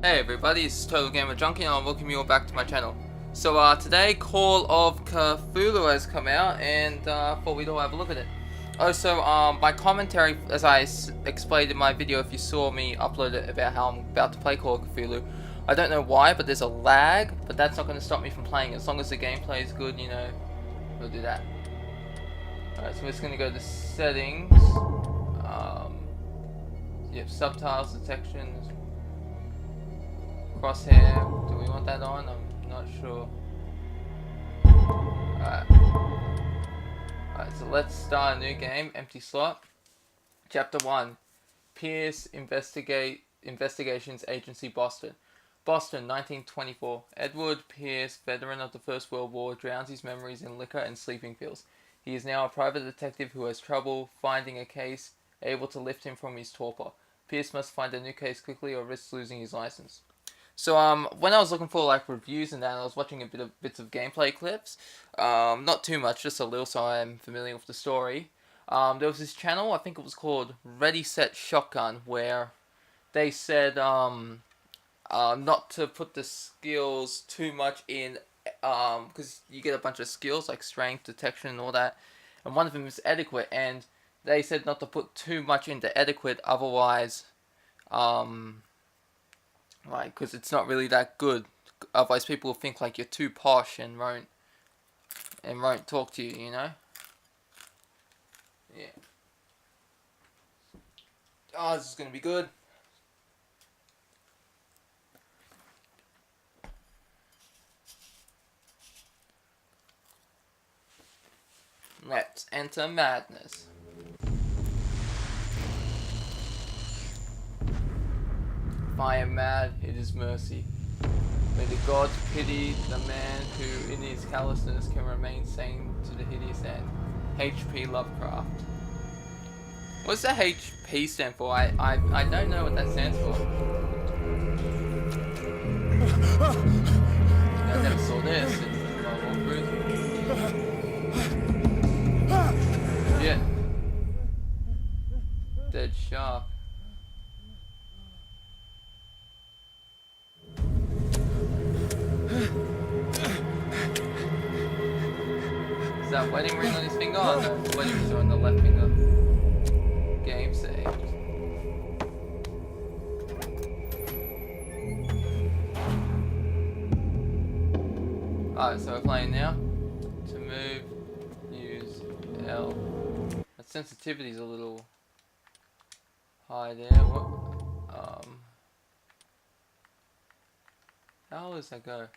Hey everybody, it's TotalGamerJunkie and I'll welcome you all back to my channel. So today Call of Cthulhu has come out and thought we'd all have a look at it. Also, my commentary, as I explained in my video if you saw me upload it about how I'm about to play Call of Cthulhu, I don't know why, but there's a lag, but that's not going to stop me from playing it. As long as the gameplay is good, you know, we'll do that. Alright, so we're just going to go to settings, yep, subtitles, detection, crosshair, do we want that on? I'm not sure. Alright, so let's start a new game, empty slot. Chapter 1, Pierce Investigations Agency, Boston. Boston, 1924. Edward Pierce, veteran of the First World War, drowns his memories in liquor and sleeping pills. He is now a private detective who has trouble finding a case able to lift him from his torpor. Pierce must find a new case quickly or risks losing his license. So when I was looking for like reviews and that, I was watching bits of gameplay clips. Not too much, just a little, so I'm familiar with the story. There was this channel, I think it was called Ready Set Shotgun, where they said not to put the skills too much in, because you get a bunch of skills like strength, detection, and all that, and one of them is adequate, and they said not to put too much into adequate, otherwise, like, because it's not really that good. Otherwise, people will think like you're too posh and won't talk to you. You know? Yeah. Oh, this is gonna be good. Let's enter madness. If I am mad, it is mercy. May the gods pity the man who, in his callousness, can remain sane to the hideous end. H.P. Lovecraft. What's the H.P. stand for? I don't know what that stands for. I never saw this in my walkthrough. Yeah. Dead shark. Is that wedding ring on his finger? Oh no, the wedding rings are on the left finger. Game saved. Alright, so we're playing now. To move, use L. That sensitivity's a little high there. What? How does that go?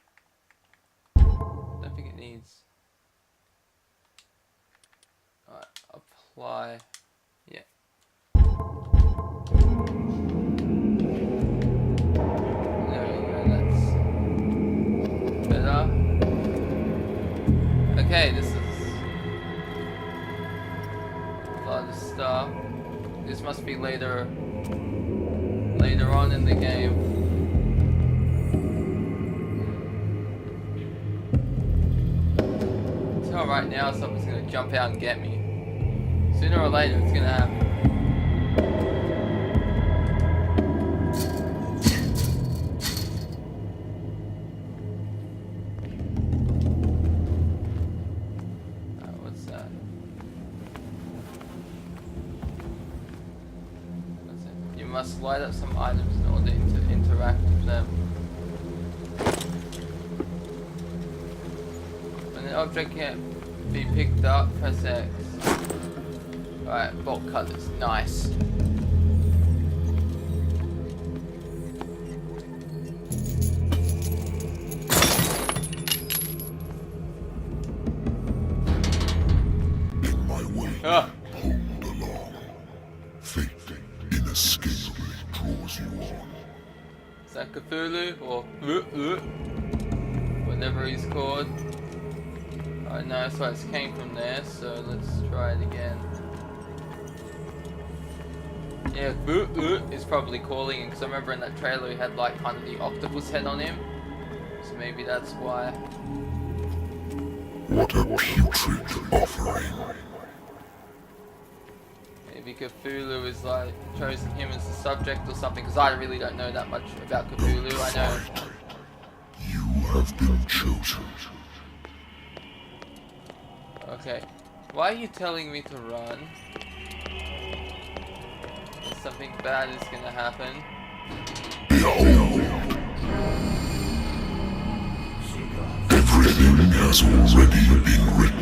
I don't think it needs. Alright, apply. Yeah. There we go, that's better. Okay, this is a lot of stuff. This must be later on in the game. Tell right now something's gonna jump out and get me. Sooner or later, it's gonna happen. What's that? What's it? You must light up some items in order to interact with them. When an object can't be picked up, press X. Alright, bolt cutters, nice. In my way, hold along. Fate inescapably draws you on. Is that Cthulhu or whatever he's called? I know, so it came from there, so let's try it again. Yeah, is probably calling him, because I remember in that trailer he had like kind of the octopus head on him. So maybe that's why. What a putrid offering. Maybe Cthulhu is like chosen him as the subject or something, because I really don't know that much about Cthulhu. I know. You have been chosen. Okay. Why are you telling me to run? Something bad is gonna happen. Behold! Everything has already been written.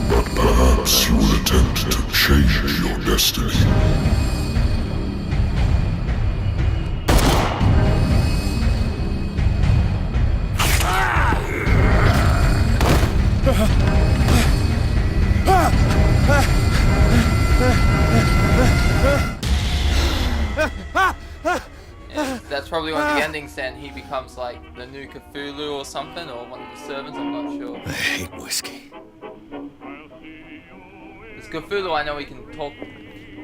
But perhaps you will attempt to change your destiny. That's probably one of the endings then. He becomes like the new Cthulhu or something, or one of the servants, I'm not sure. I hate whiskey. It's Cthulhu, I know he can talk.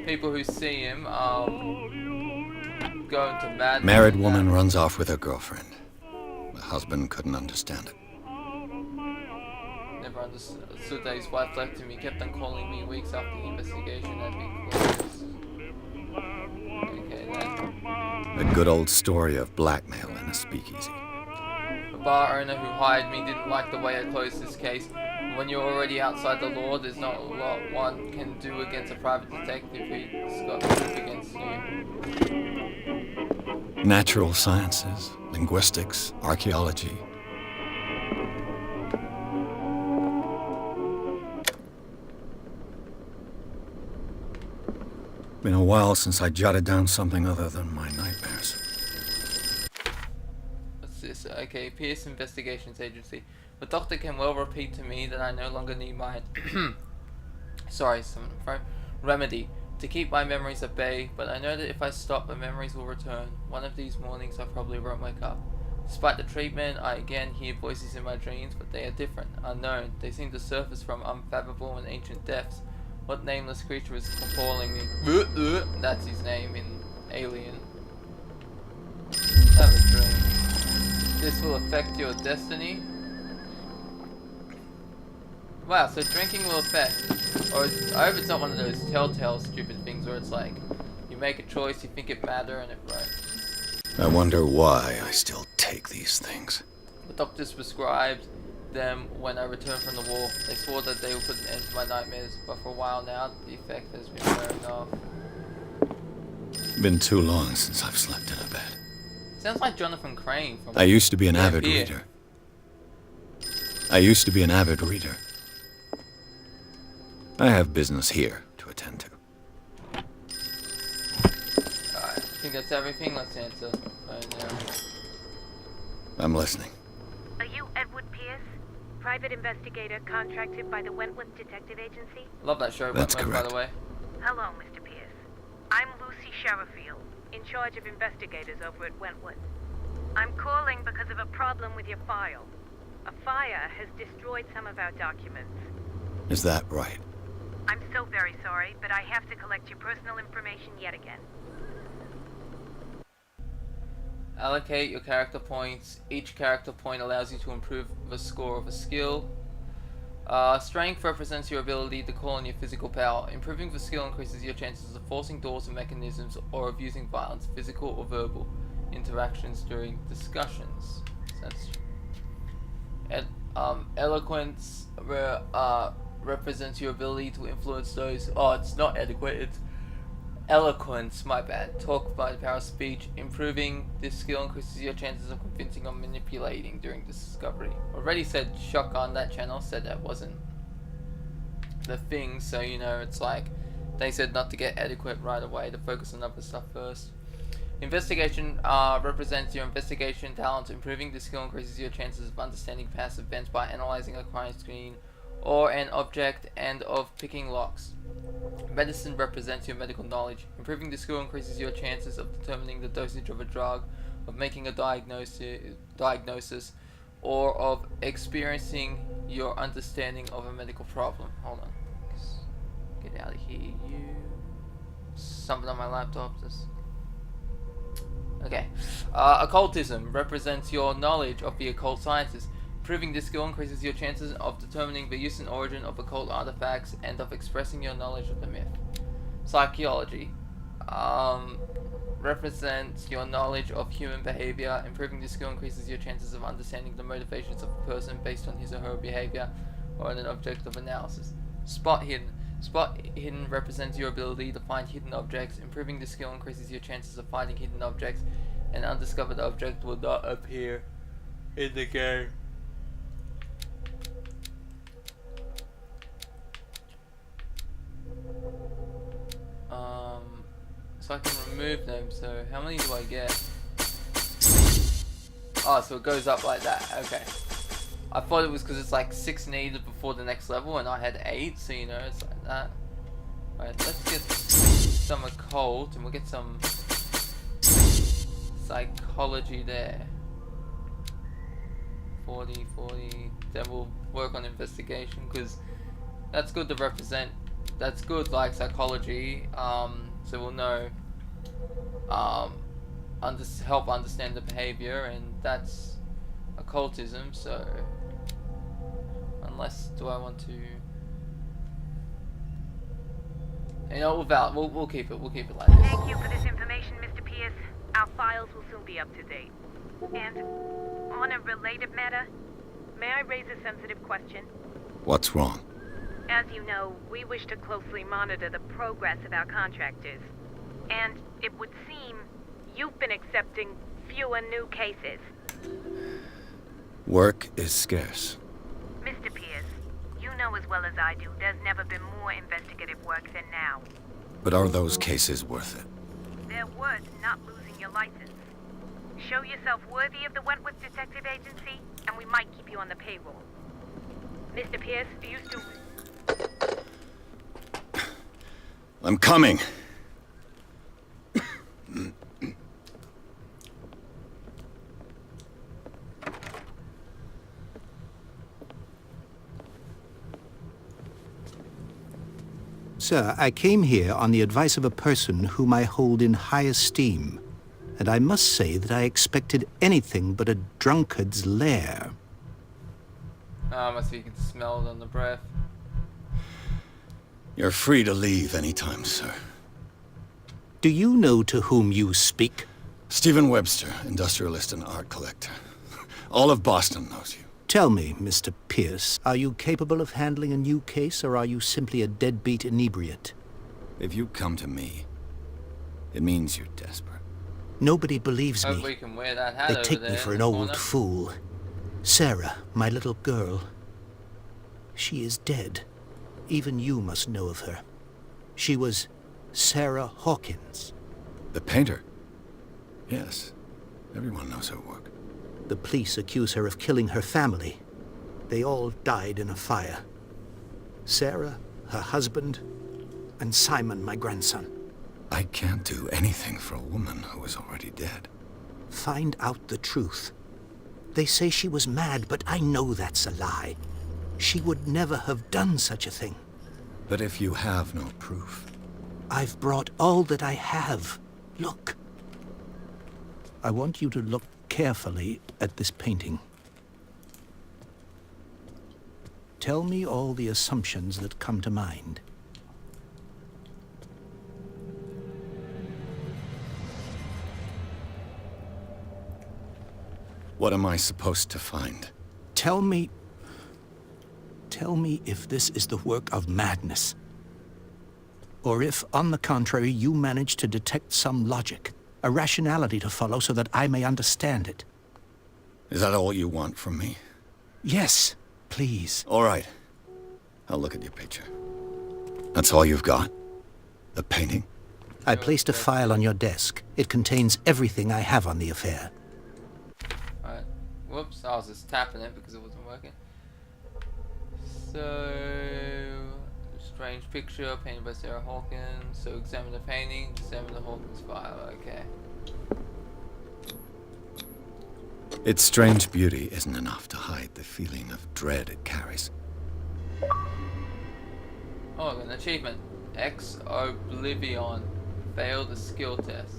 People who see him go into madness. Married woman runs off with her girlfriend. The husband couldn't understand it. Never understood that his wife left him. He kept on calling me weeks after the investigation had been closed. Okay then. A good old story of blackmail in a speakeasy. The bar owner who hired me didn't like the way I closed this case. When you're already outside the law, there's not a lot one can do against a private detective who's got proof against you. Natural sciences, linguistics, archaeology. Been a while since I jotted down something other than my nightmares. What's this? Okay, Pierce Investigations Agency. The doctor can well repeat to me that I no longer need my remedy to keep my memories at bay, but I know that if I stop, the memories will return. One of these mornings I probably won't wake up. Despite the treatment, I again hear voices in my dreams, but they are different, unknown. They seem to surface from unfathomable and ancient depths. What nameless creature is calling me? That's his name in Alien. Have a drink. This will affect your destiny. Wow, so drinking will affect. Or I hope it's not one of those telltale stupid things where it's like, you make a choice, you think it matter, and it right. I wonder why I still take these things. The doctors prescribed them when I returned from the war. They swore that they would put an end to my nightmares, but for a while now, the effect has been wearing off. Been too long since I've slept in a bed. Sounds like Jonathan Crane from... I used to be an Yeah, avid here. reader. I used to be an avid reader. I have business here to attend to. Alright, I think that's everything. Let's answer right now. I'm listening. Are you Edward Pierce, private investigator contracted by the Wentworth Detective Agency? Love that show, That's Wentworth, by correct. the way. Hello, Mr. Pierce. I'm Lucy Sherrifield, in charge of investigators over at Wentworth. I'm calling because of a problem with your file. A fire has destroyed some of our documents. Is that right? I'm so very sorry, but I have to collect your personal information yet again. Allocate your character points. Each character point allows you to improve the score of a skill. Strength represents your ability to call on your physical power. Improving the skill increases your chances of forcing doors and mechanisms, or of using violence, physical or verbal, interactions during discussions. So that's eloquence represents your ability to influence those. Oh, it's not adequate. It's eloquence. My bad. Talk by the power of speech. Improving this skill increases your chances of convincing or manipulating during discovery. Already said shotgun. That channel said that wasn't the thing. So you know, it's like they said not to get adequate right away. To focus on other stuff first. Investigation represents your investigation talent. Improving this skill increases your chances of understanding past events by analyzing a crime scene or an object and of picking locks. Medicine represents your medical knowledge. Improving the skill increases your chances of determining the dosage of a drug, of making a diagnosis, or of experiencing your understanding of a medical problem. Hold on. Get out of here, you. Something on my laptop. Just... Okay. Occultism represents your knowledge of the occult sciences. Improving this skill increases your chances of determining the use and origin of occult artifacts and of expressing your knowledge of the myth. Psychology. Represents your knowledge of human behavior. Improving this skill increases your chances of understanding the motivations of a person based on his or her behavior or on an object of analysis. Spot hidden. Spot hidden represents your ability to find hidden objects. Improving this skill increases your chances of finding hidden objects. An undiscovered object will not appear in the game. So I can remove them, so how many do I get? Oh, so it goes up like that, okay. I thought it was because it's like 6 needed before the next level and I had 8, so you know, it's like that. Alright, let's get some occult and we'll get some psychology there. 40, then we'll work on investigation because that's good to represent. That's good, like psychology, so we'll know, help understand the behavior, and that's occultism, so unless, do I want to, you know, we'll keep it like this. Thank you for this information, Mr. Pierce. Our files will soon be up to date. And on a related matter, may I raise a sensitive question? What's wrong? As you know, we wish to closely monitor the progress of our contractors. And it would seem you've been accepting fewer new cases. Work is scarce. Mr. Pierce, you know as well as I do, there's never been more investigative work than now. But are those cases worth it? They're worth not losing your license. Show yourself worthy of the Wentworth Detective Agency, and we might keep you on the payroll. Mr. Pierce, do you still... I'm coming. Sir, I came here on the advice of a person whom I hold in high esteem, and I must say that I expected anything but a drunkard's lair. Must be you can smell it on the breath. You're free to leave anytime, sir. Do you know to whom you speak? Stephen Webster, industrialist and art collector. All of Boston knows you. Tell me, Mr. Pierce, are you capable of handling a new case, or are you simply a deadbeat inebriate? If you come to me, it means you're desperate. Nobody believes Hope me. we can wear that hat They over take there me for in an the old corner. fool. Sarah, my little girl. She is dead. Even you must know of her. She was Sarah Hawkins. The painter? Yes. Everyone knows her work. The police accuse her of killing her family. They all died in a fire. Sarah, her husband, and Simon, my grandson. I can't do anything for a woman who is already dead. Find out the truth. They say she was mad, but I know that's a lie. She would never have done such a thing. But if you have no proof... I've brought all that I have. Look. I want you to look carefully at this painting. Tell me all the assumptions that come to mind. What am I supposed to find? Tell me if this is the work of madness. Or if, on the contrary, you manage to detect some logic, a rationality to follow so that I may understand it. Is that all you want from me? Yes, please. All right. I'll look at your picture. That's all you've got? The painting? I placed a file on your desk. It contains everything I have on the affair. Alright. Whoops, I was just tapping it because it wasn't working. So... strange picture painted by Sarah Hawkins. So examine the painting, examine the Hawkins file. Okay. Its strange beauty isn't enough to hide the feeling of dread it carries. Oh, I got an achievement. Ex Oblivion. Failed the skill test.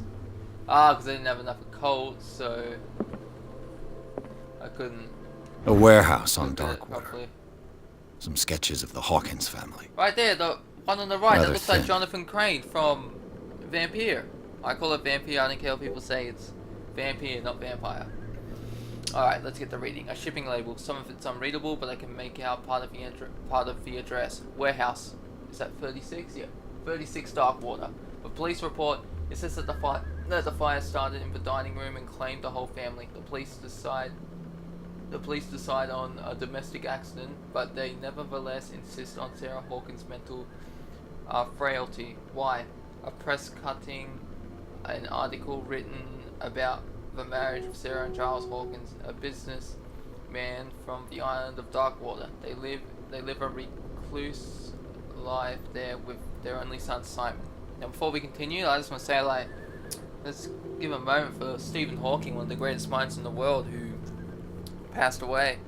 Ah, because I didn't have enough occult, so I couldn't A warehouse on Look at it Darkwater. properly. Some sketches of the Hawkins family. Right there, the one on the right, that Rather looks like thin. Jonathan Crane from Vampire. I call it Vampire, I don't care what people say, it's Vampire, not Vampire. Alright, let's get the reading. A shipping label. Some of it's unreadable, but I can make out part of the address. Warehouse. Is that 36? Yeah. 36 Darkwater. A police report. It says that the fire started in the dining room and claimed the whole family. The police decide on a domestic accident, but they nevertheless insist on Sarah Hawkins' mental frailty. Why? A press cutting, an article written about the marriage of Sarah and Charles Hawkins, a businessman from the island of Darkwater. They live a recluse life there with their only son Simon. Now, before we continue, I just want to say, like, let's give a moment for Stephen Hawking, one of the greatest minds in the world, who passed away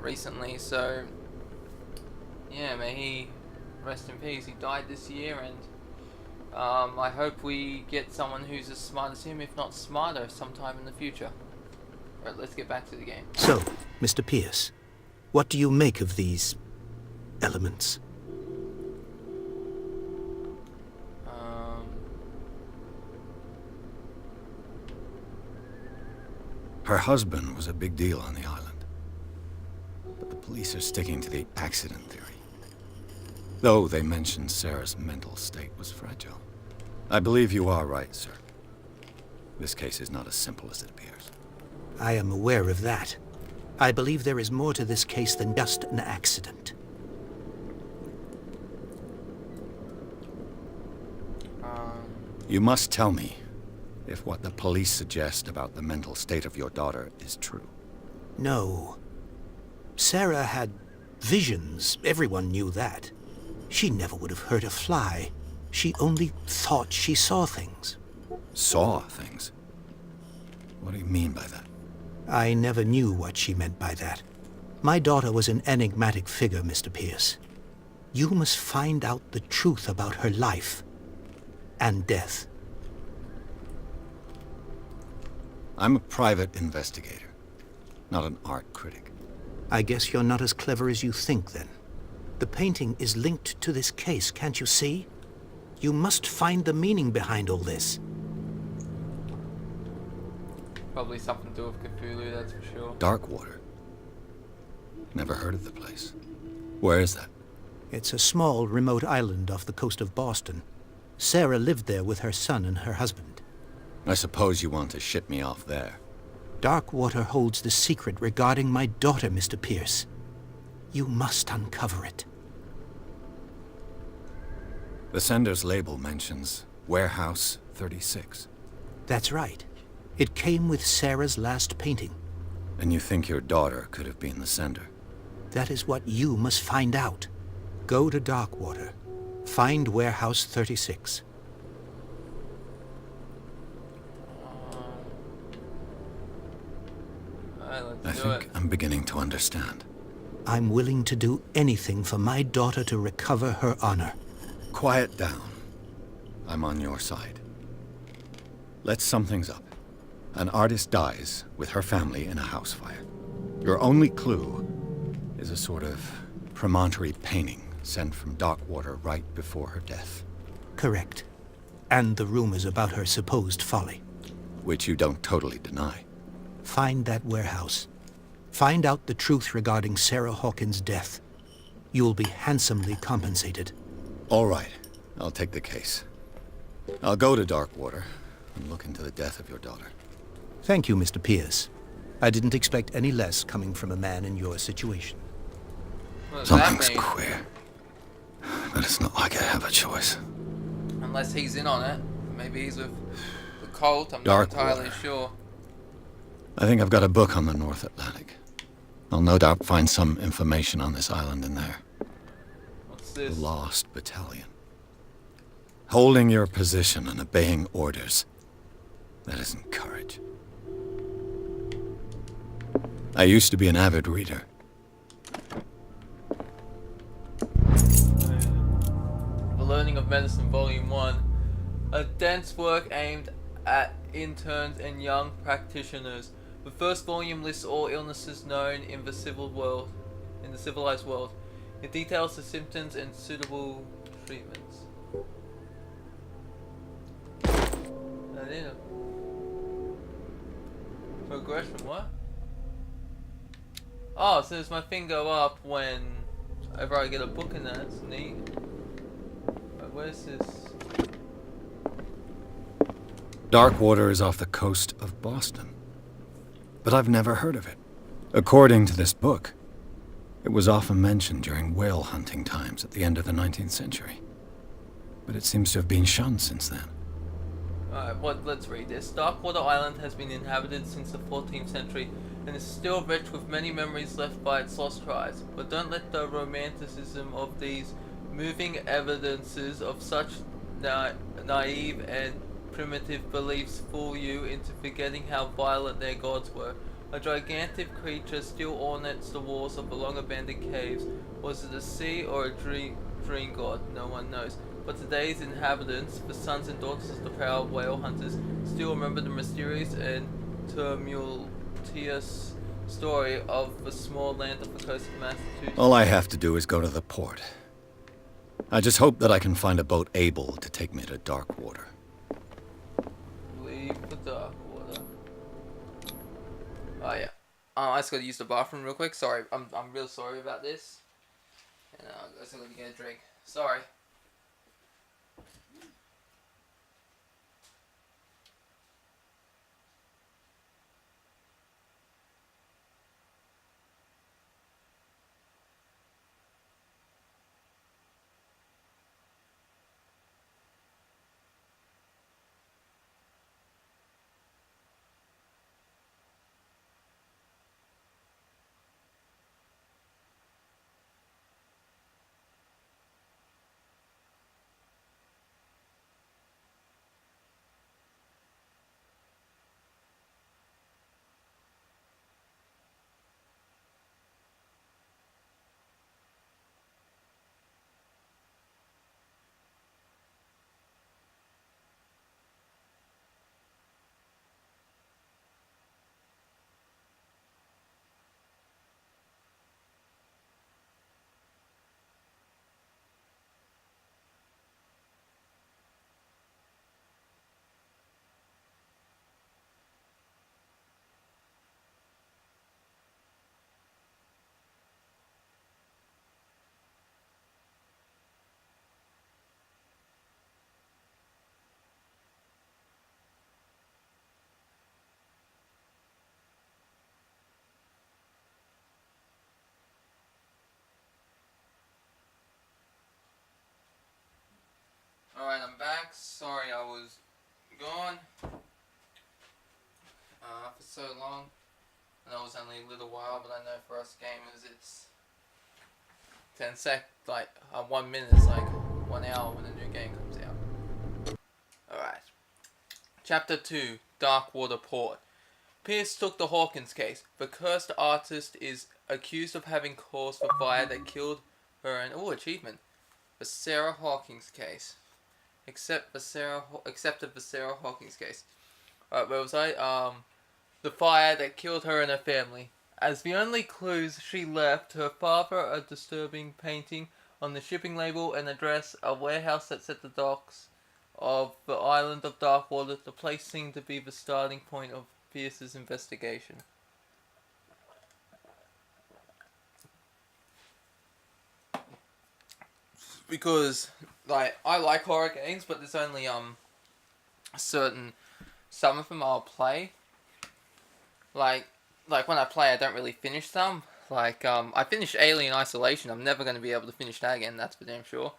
recently. So, yeah, may he rest in peace. He died this year, and I hope we get someone who's as smart as him, if not smarter, sometime in the future. Alright, let's get back to the game. So, Mr. Pierce, what do you make of these elements? Her husband was a big deal on the island. But the police are sticking to the accident theory. Though they mentioned Sarah's mental state was fragile. I believe you are right, sir. This case is not as simple as it appears. I am aware of that. I believe there is more to this case than just an accident. You must tell me if what the police suggest about the mental state of your daughter is true. No. Sarah had visions. Everyone knew that. She never would have hurt a fly. She only thought she saw things. Saw things? What do you mean by that? I never knew what she meant by that. My daughter was an enigmatic figure, Mr. Pierce. You must find out the truth about her life and death. I'm a private investigator, not an art critic. I guess you're not as clever as you think, then. The painting is linked to this case, can't you see? You must find the meaning behind all this. Probably something to do with Cthulhu, that's for sure. Darkwater? Never heard of the place. Where is that? It's a small, remote island off the coast of Boston. Sarah lived there with her son and her husband. I suppose you want to ship me off there. Darkwater holds the secret regarding my daughter, Mr. Pierce. You must uncover it. The sender's label mentions Warehouse 36. That's right. It came with Sarah's last painting. And you think your daughter could have been the sender? That is what you must find out. Go to Darkwater. Find Warehouse 36. Alright, I let's do it. think I'm beginning to understand. I'm willing to do anything for my daughter to recover her honor. Quiet down. I'm on your side. Let's sum things up. An artist dies with her family in a house fire. Your only clue is a sort of promontory painting sent from Darkwater right before her death. Correct. And the rumors about her supposed folly. Which you don't totally deny. Find that warehouse. Find out the truth regarding Sarah Hawkins' death. You'll be handsomely compensated. All right, I'll take the case. I'll go to Darkwater and look into the death of your daughter. Thank you, Mr. Pierce. I didn't expect any less coming from a man in your situation. What does that Something's mean? queer. But it's not like I have a choice. Unless he's in on it. Maybe he's with the cult, I'm Dark not entirely water. sure. I think I've got a book on the North Atlantic. I'll no doubt find some information on this island in there. What's The this? Lost Battalion. Holding your position and obeying orders. That isn't courage. I used to be an avid reader. The Learning of Medicine, Volume 1. A dense work aimed at interns and young practitioners. The first volume lists all illnesses known in the civilized world. It details the symptoms and suitable treatments. Progression, what? Oh, so does my thing go up whenever I get a book in there? That's neat. But where's this? Darkwater is off the coast of Boston. But I've never heard of it. According to this book, it was often mentioned during whale hunting times at the end of the 19th century. But it seems to have been shunned since then. Alright, let's read this. Darkwater Island has been inhabited since the 14th century and is still rich with many memories left by its lost tribes. But don't let the romanticism of these moving evidences of such naive and primitive beliefs fool you into forgetting how violent their gods were. A gigantic creature still ornates the walls of the long-abandoned caves. Was it a sea or a dream god? No one knows. But today's inhabitants, the sons and daughters of the proud whale hunters, still remember the mysterious and tumultuous story of the small land of the coast of Massachusetts. All I have to do is go to the port. I just hope that I can find a boat able to take me to Darkwater. Leave the Darkwater. Oh yeah. I just gotta use the bathroom real quick. Sorry, I'm real sorry about this. And I just gotta get a drink. Sorry. Alright, I'm back. Sorry I was gone for so long. I know it was only a little while, but I know for us gamers it's 1 minute is like 1 hour when a new game comes out. Alright. Chapter 2, Darkwater Port. Pierce took the Hawkins case. The cursed artist is accused of having caused the fire that killed her and... Ooh, achievement. The Sarah Hawkins case. Accepted the Sarah Hawkins case. Alright, where was I? The fire that killed her and her family. As the only clues she left, her father, a disturbing painting on the shipping label, and address, a warehouse that's at the docks of the island of Darkwater. The place seemed to be the starting point of Pierce's investigation. Because, like, I like horror games, but there's only, some of them I'll play. Like when I play, I don't really finish them. Like, I finished Alien Isolation. I'm never going to be able to finish that again, that's for damn sure.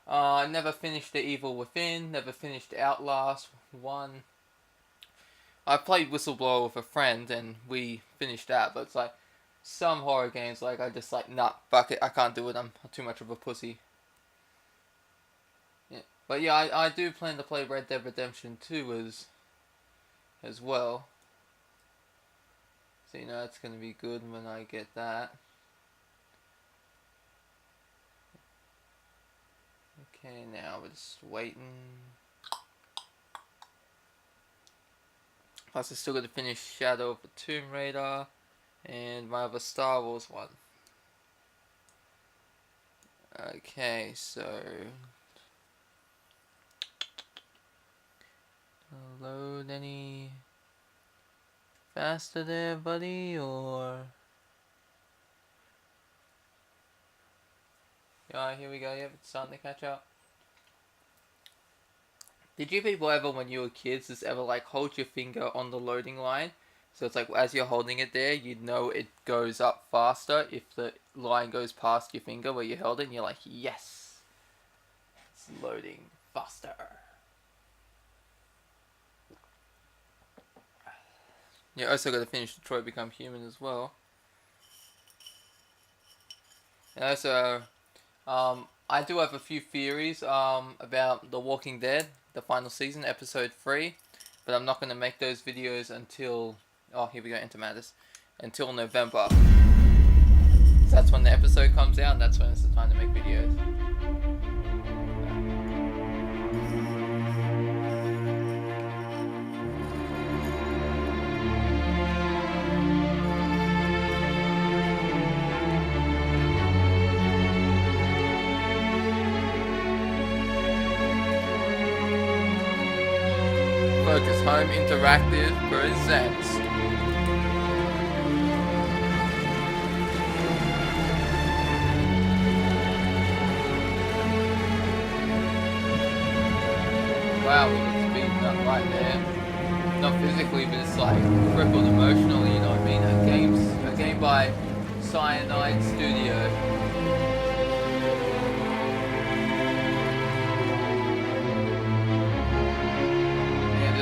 I never finished The Evil Within, never finished Outlast 1. I played Whistleblower with a friend, and we finished that, but it's like, some horror games, like, I just like, nah, fuck it, I can't do it, I'm too much of a pussy. Yeah. But yeah, I do plan to play Red Dead Redemption 2 as well. So, you know, it's going to be good when I get that. Okay, now we're just waiting. Plus, I still got to finish Shadow of the Tomb Raider and my other Star Wars one. Okay, so load any faster there, buddy, or yeah, here we go. Yep, it's starting to catch up. Did you people ever, when you were kids, just ever like hold your finger on the loading line? So it's like as you're holding it there, you know it goes up faster if the line goes past your finger where you held it, and you're like, yes, it's loading faster. Yeah, also got to finish Detroit Become Human as well. And also, I do have a few theories about The Walking Dead, the final season, episode 3, but I'm not going to make those videos until, oh, here we go, Enter Matters, until November. So that's when the episode comes out, and that's when it's the time to make videos. Focus Home Interactive presents wow, we got speeding up right there. Not physically, but it's like crippled emotionally, you know what I mean? A game by Cyanide Studio.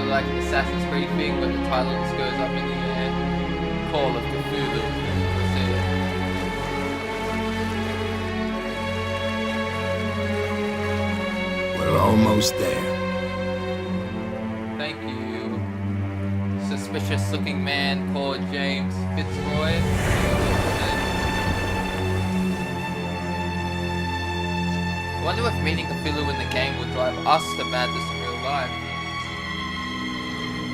Like an Assassin's Creed thing where the title just goes up in the air. Call of Cthulhu. We're almost there. Thank you. Suspicious looking man called James Fitzroy. I wonder if meeting Cthulhu in the game will drive us to madness in real life.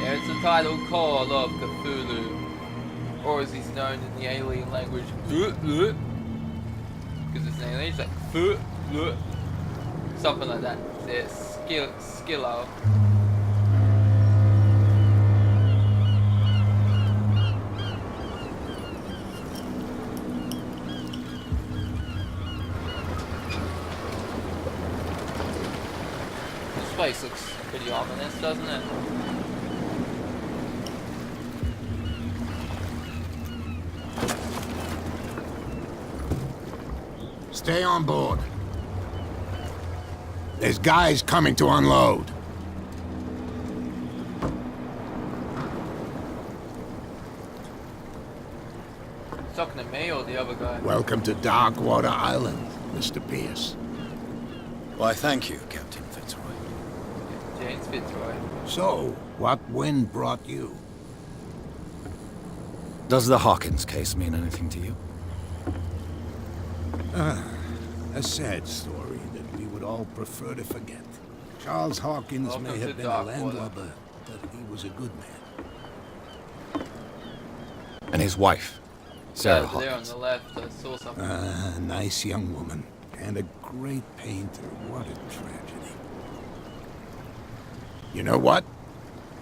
Yeah, it's the title Call of Cthulhu, or as he's known in the alien language, because it's an alien, it's like something like that. It's Skillo. This place looks pretty ominous, doesn't it? Stay on board. There's guys coming to unload. Talking to me or the other guy? Welcome to Darkwater Island, Mr. Pierce. Why, thank you, Captain Fitzroy. James Fitzroy. So, what wind brought you? Does the Hawkins case mean anything to you? A sad story that we would all prefer to forget. Charles Hawkins Welcome may to have been a Darkwater. landlubber, but he was a good man. And his wife, Sarah Over there on Hawkins. the left, I saw something. A nice young woman, and a great painter. What a tragedy. You know what?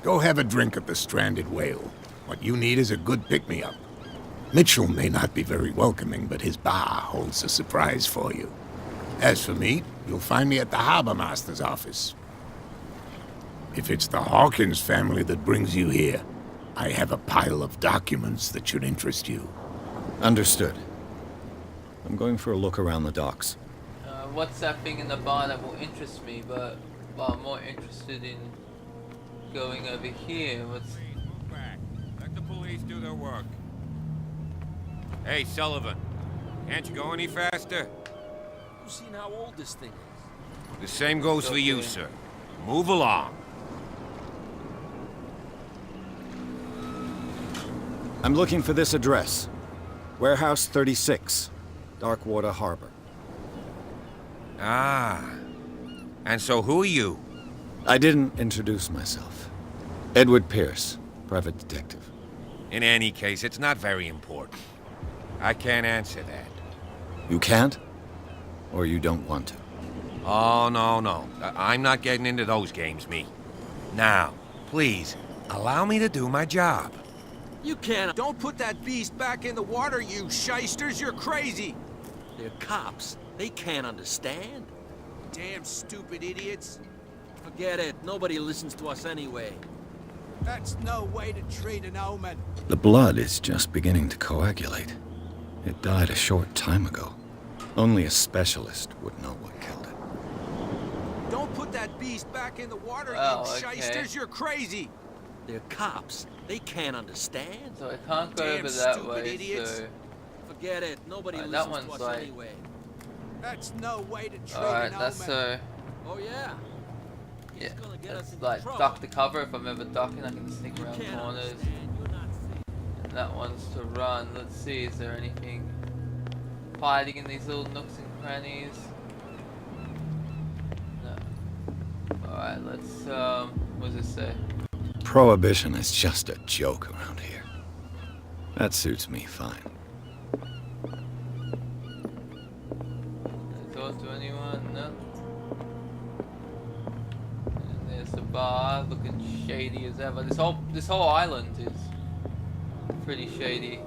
Go have a drink at the Stranded Whale. What you need is a good pick-me-up. Mitchell may not be very welcoming, but his bar holds a surprise for you. As for me, you'll find me at the Harbor Master's office. If it's the Hawkins family that brings you here, I have a pile of documents that should interest you. Understood. I'm going for a look around the docks. What's that thing in the bar that will interest me, but well, I'm more interested in going over here. What's... Move back. Let the police do their work. Hey, Sullivan. Can't you go any faster? You've seen how old this thing is. The same goes for you, sir. Move along. I'm looking for this address. Warehouse 36, Darkwater Harbor. Ah. And so who are you? I didn't introduce myself. Edward Pierce, Private detective. In any case, it's not very important. I can't answer that. You can't? Or you don't want to? Oh, no. I'm not getting into those games, me. Now, please, allow me to do my job. You can't. Don't put that beast back in the water, you shysters. You're crazy. They're cops. They can't understand. Damn stupid idiots. Forget it. Nobody listens to us anyway. That's no way to treat an omen. The blood is just beginning to coagulate. It died a short time ago. Only a specialist would know what killed it. Don't put that beast back in the water, Oh, you okay. shysters. You're crazy. They're cops. They can't understand. So I can't go Damn over that stupid way, idiots. so... Forget it. Nobody That listens one's to us like- anyway. That's no way to treat Alright, an that's omen. so... Oh yeah. He's Yeah, gonna get us that's into like trouble. duck the cover. If I'm ever ducking, I can sneak around Can't corners. understand. You're not safe. And that one's to run. Let's see, is there anything hiding in these little nooks and crannies? No. Alright, let's, what does this say? Prohibition is just a joke around here. That suits me fine. Can I talk to anyone? No. And there's the bar, looking shady as ever. This whole island is pretty shady.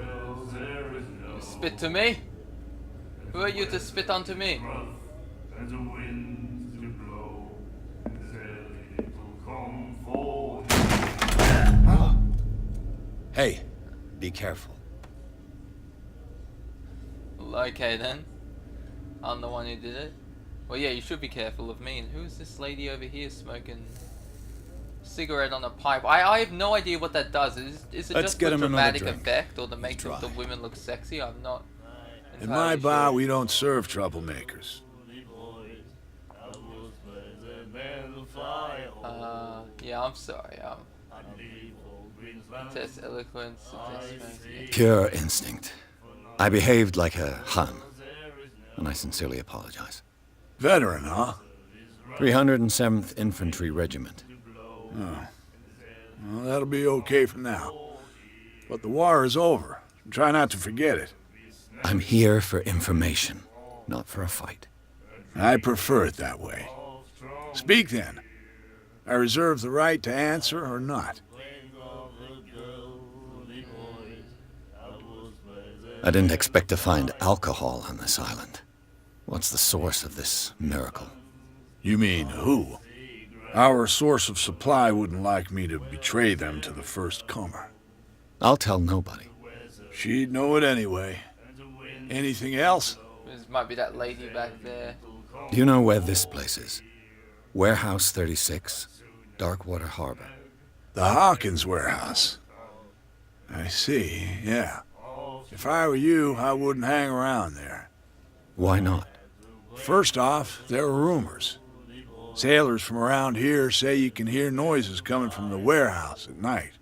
You spit to me? Who are you to spit onto me? Hey, be careful. Okay then. I'm the one who did it. Well, yeah, you should be careful of me. And who's this lady over here smoking cigarette on a pipe? I have no idea what that does. Is it Let's just get a him another dramatic drink. effect or to make try. the women look sexy? I'm not. In my entirely bar, sure. we don't serve troublemakers. Yeah, I'm sorry. Test eloquence. Test strength. Pure instinct. I behaved like a Hun, and I sincerely apologize. Veteran, huh? 307th Infantry Regiment. Well, that'll be okay for now. But the war is over. Try not to forget it. I'm here for information, not for a fight. I prefer it that way. Speak then. I reserve the right to answer or not. I didn't expect to find alcohol on this island. What's the source of this miracle? You mean who? Our source of supply wouldn't like me to betray them to the first comer. I'll tell nobody. She'd know it anyway. Anything else? This might be that lady back there. Do you know where this place is? Warehouse 36, Darkwater Harbor. The Hawkins warehouse. I see, yeah. If I were you, I wouldn't hang around there. Why not? First off, there are rumors. Sailors from around here say you can hear noises coming from the warehouse at night.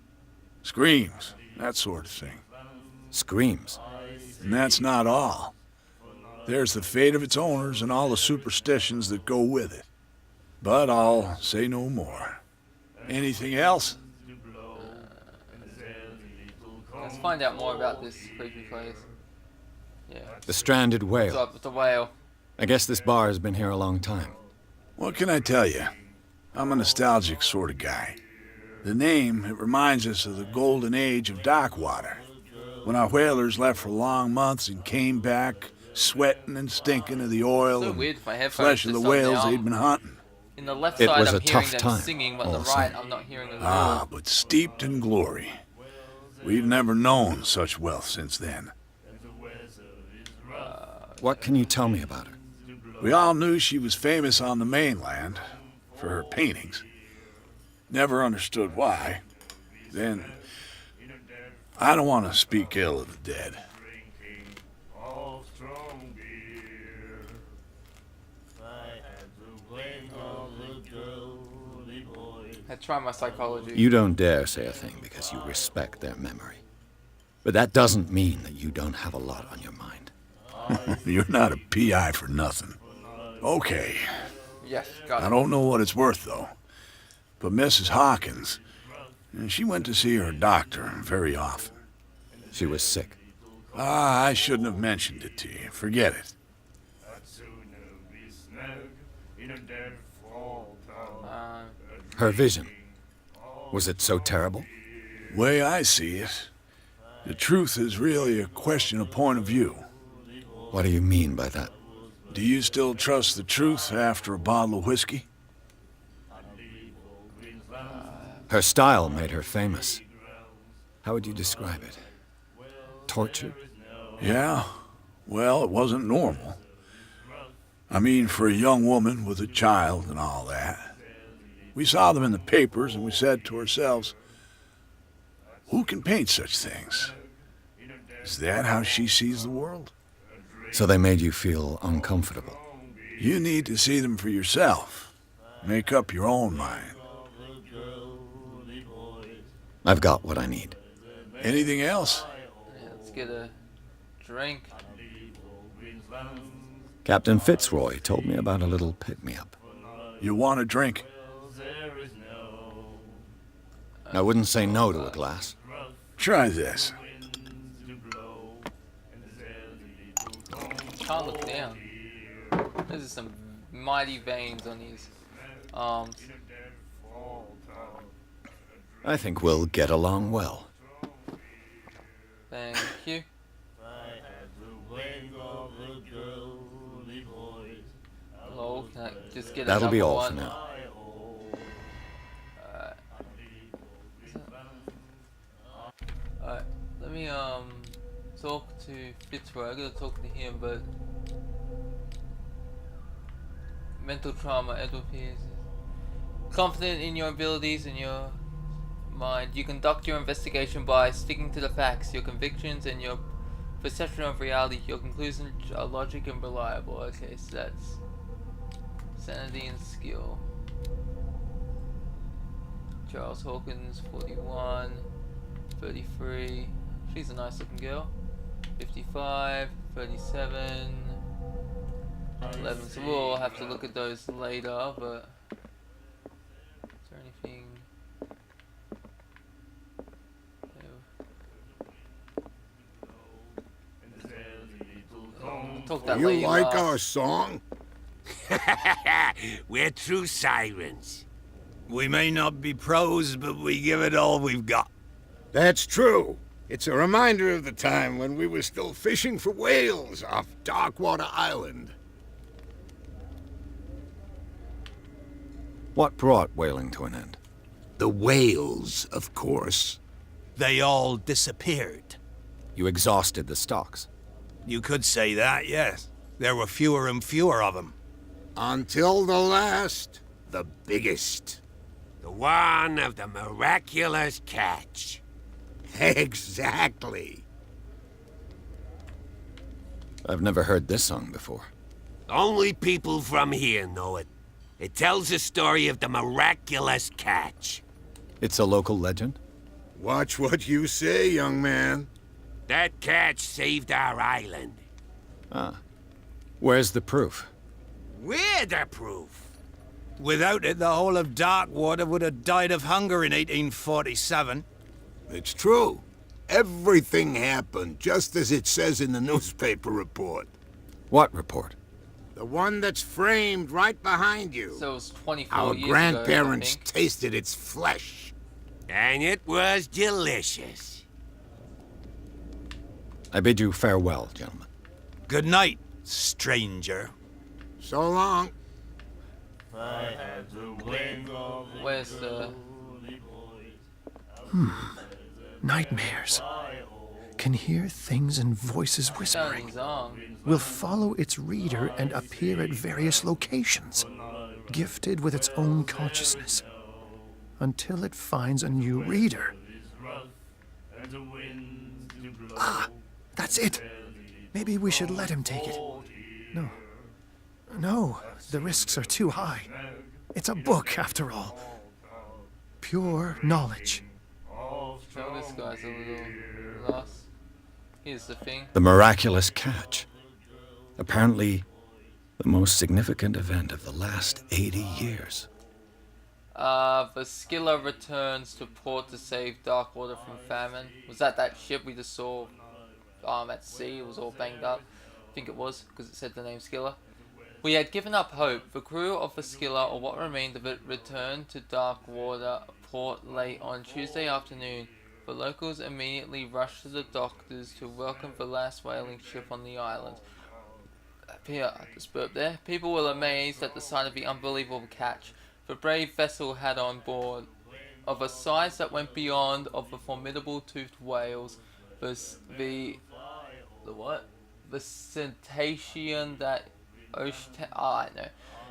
Screams, that sort of thing. Screams. And that's not all. There's the fate of its owners and all the superstitions that go with it. But I'll say no more. Anything else? Let's find out more about this creepy place. Yeah. The stranded What's whale. up with the whale? I guess this bar has been here a long time. What can I tell you? I'm a nostalgic sort of guy. The name, it reminds us of the golden age of dockwater, when our whalers left for long months and came back sweating and stinking of the oil So and weird if my headphones flesh of the just on whales now. they'd been hunting. In the left It side, was I'm a hearing tough them time, singing, but all the the right, same. I'm not hearing at Ah, all. but steeped in glory. We've never known such wealth since then. What can you tell me about her? We all knew she was famous on the mainland for her paintings. Never understood why. Then, I don't want to speak ill of the dead. I try my psychology. You don't dare say a thing because you respect their memory. But that doesn't mean that you don't have a lot on your mind. You're not a PI for nothing. Okay. Yes, got it. I don't know what it's worth, though. But Mrs. Hawkins, she went to see her doctor very often. She was sick. Ah, I shouldn't have mentioned it to you. Forget it. Her vision. Was it so terrible? Way I see it, the truth is really a question of point of view. What do you mean by that? Do you still trust the truth after a bottle of whiskey? Her style made her famous. How would you describe it? Tortured? Yeah. Well, it wasn't normal. I mean, for a young woman with a child and all that. We saw them in the papers and we said to ourselves, who can paint such things? Is that how she sees the world? So they made you feel uncomfortable. You need to see them for yourself. Make up your own mind. I've got what I need. Anything else? Yeah, let's get a drink. Captain Fitzroy told me about a little pick-me-up. You want a drink? I wouldn't say no to a glass. Try this. Can't look down. There's some mighty veins on his arms. I think we'll get along well. Thank you. Hello, can I just get That'll be another all one? for now. Alright, let me talk to Fitzroy. I gotta talk to him, but mental trauma, Edward Pierce. Confident in your abilities and your mind, you conduct your investigation by sticking to the facts. Your convictions and your perception of reality, your conclusions are logic and reliable. Okay, so that's sanity and skill. Charles Hawkins, 41, 33. She's a nice looking girl. 55, 37, 11. So we'll have to look at those later, but is there anything? Talk that You lady like last. our song? We're true sirens. We may not be pros, but we give it all we've got. That's true. It's a reminder of the time when we were still fishing for whales off Darkwater Island. What brought whaling to an end? The whales, of course. They all disappeared. You exhausted the stocks. You could say that, yes. There were fewer and fewer of them. Until the last, the biggest. The one of the miraculous catch. Exactly. I've never heard this song before. Only people from here know it. It tells the story of the miraculous catch. It's a local legend? Watch what you say, young man. That catch saved our island. Ah. Where's the proof? We're the proof. Without it, the whole of Darkwater would have died of hunger in 1847. It's true. Everything happened just as it says in the newspaper report. What report? The one that's framed right behind you. So it was 24 Our years grandparents ago, I think. tasted its flesh. And it was delicious. I bid you farewell, gentlemen. Good night, stranger. So long. Where's the... Nightmares. Can hear things and voices Down whispering. his arm. Will follow its reader and appear at various locations, gifted with its own consciousness, until it finds a new reader. Ah, that's it. Maybe we should let him take it. No. No, the risks are too high. It's a book, after all. pure knowledge. Tell this guy's a little lost. Here's the thing. The miraculous catch. Apparently, the most significant event of the last 80 years. The Skilla returns to port to save Darkwater from famine. Was that ship we just saw at sea? It was all banged up. I think it was, because it said the name Skilla. We had given up hope. The crew of the Skilla, or what remained of it, returned to Darkwater port late on Tuesday afternoon. The locals immediately rushed to the docks to welcome the last whaling ship on the island. I just burped there. People were amazed at the sight of the unbelievable catch the brave vessel had on board, of a size that went beyond of the formidable toothed whales. The what? The cetacean that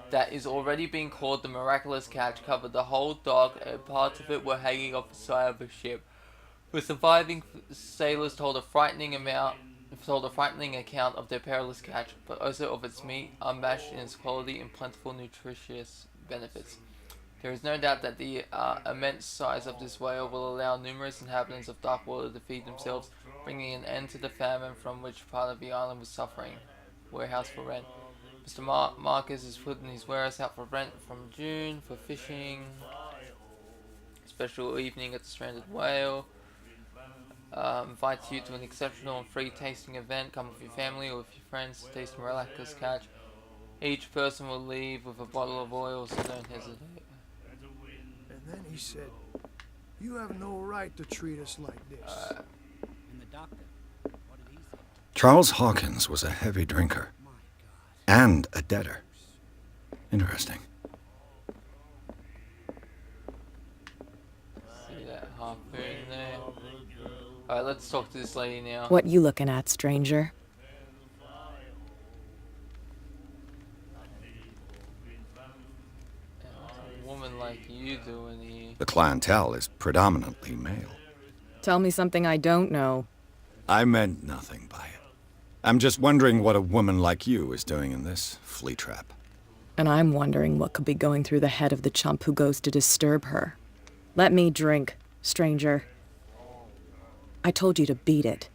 that is already being called the miraculous catch covered the whole dock, and parts of it were hanging off the side of the ship. The surviving sailors told a frightening account of their perilous catch, but also of its meat, unmatched in its quality and plentiful nutritious benefits. There is no doubt that the immense size of this whale will allow numerous inhabitants of Darkwater to feed themselves, bringing an end to the famine from which part of the island was suffering. Warehouse for rent. Mr. Marcus is putting his warehouse out for rent from June for fishing. Special evening at the Stranded Whale. Invites you to an exceptional and free tasting event. Come with your family or with your friends to taste the miraculous catch. Each person will leave with a bottle of oil, so don't hesitate. And then he said, "You have no right to treat us like this." And the doctor, what did he say? Charles Hawkins was a heavy drinker and a debtor. Interesting. See that harpoon there? Alright, let's talk to this lady now. What you looking at, stranger? A woman like you doing here. The clientele is predominantly male. Tell me something I don't know. I meant nothing by it. I'm just wondering what a woman like you is doing in this flea trap. And I'm wondering what could be going through the head of the chump who goes to disturb her. Let me drink, stranger. I told you to beat it.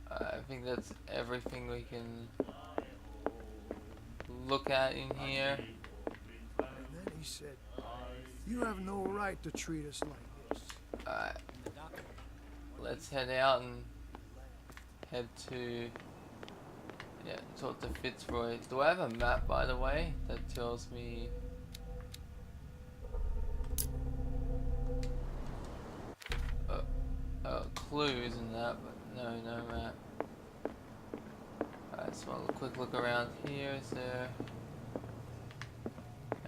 I think that's everything we can look at in here. And then he said, "You have no right to treat us like this." Alright. Let's head out and head to talk to Fitzroy. Do I have a map, by the way, that tells me clues and that, but no map. Alright, so a quick look around here. Is there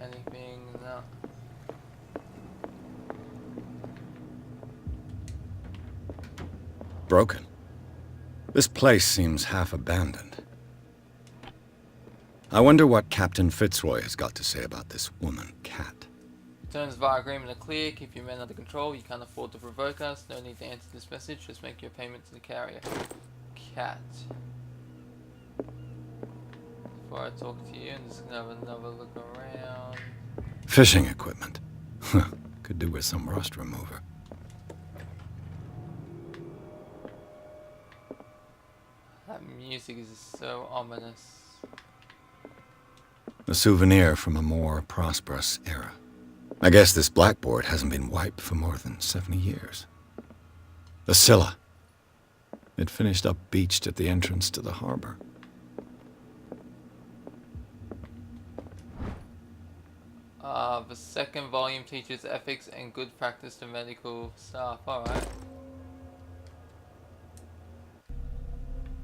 anything? No. Broken. This place seems half abandoned. I wonder what Captain Fitzroy has got to say about this woman, Cat. Terms of our agreement are clear. Keep your men under control. You can't afford to provoke us. No need to answer this message. Just make your payment to the carrier. Cat. Before I talk to you, I'm just gonna have another look around. Fishing equipment. Could do with some rust remover. That music is so ominous. A souvenir from a more prosperous era. I guess this blackboard hasn't been wiped for more than 70 years. The Scylla. It finished up beached at the entrance to the harbor. The second volume teaches ethics and good practice to medical staff. Alright.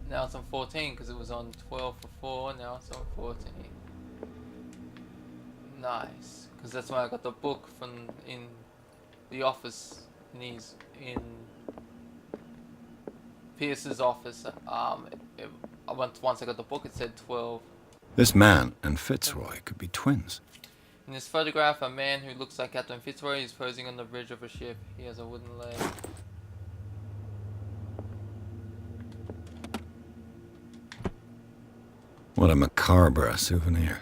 Now it's on 14 because it was on 12 for 4. Now it's on 14. Nice. Because that's why I got the book from in the office. In Pierce's office. Once I got the book, it said 12. This man and Fitzroy could be twins. In this photograph, a man who looks like Captain Fitzroy is posing on the bridge of a ship. He has a wooden leg. What a macabre souvenir.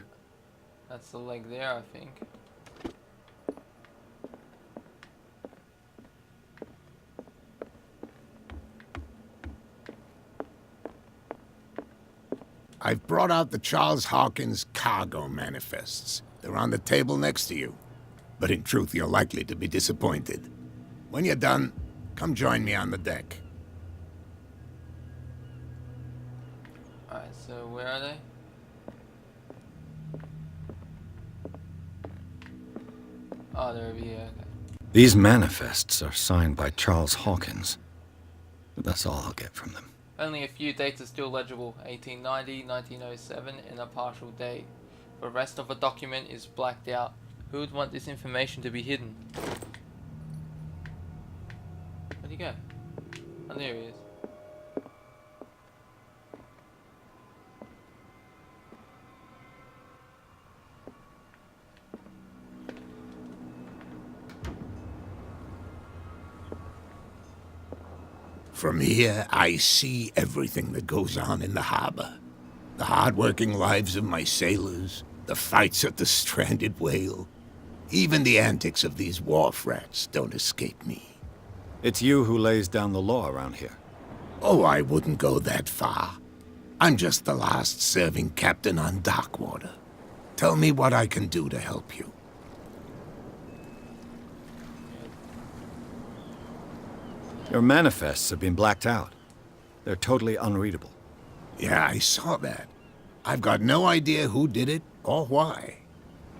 That's the leg there, I think. I've brought out the Charles Hawkins cargo manifests. They're on the table next to you. But in truth, you're likely to be disappointed. When you're done, come join me on the deck. Alright, so where are they? Oh, they're over here, okay. These manifests are signed by Charles Hawkins. But that's all I'll get from them. Only a few dates are still legible. 1890, 1907, and a partial date. The rest of the document is blacked out. Who would want this information to be hidden? Where'd he go? Oh, there he is. From here, I see everything that goes on in the harbor. The hard-working lives of my sailors, the fights at the stranded whale. Even the antics of these wharf rats don't escape me. It's you who lays down the law around here. Oh, I wouldn't go that far. I'm just the last serving captain on Darkwater. Tell me what I can do to help you. Your manifests have been blacked out. They're totally unreadable. Yeah, I saw that. I've got no idea who did it or why.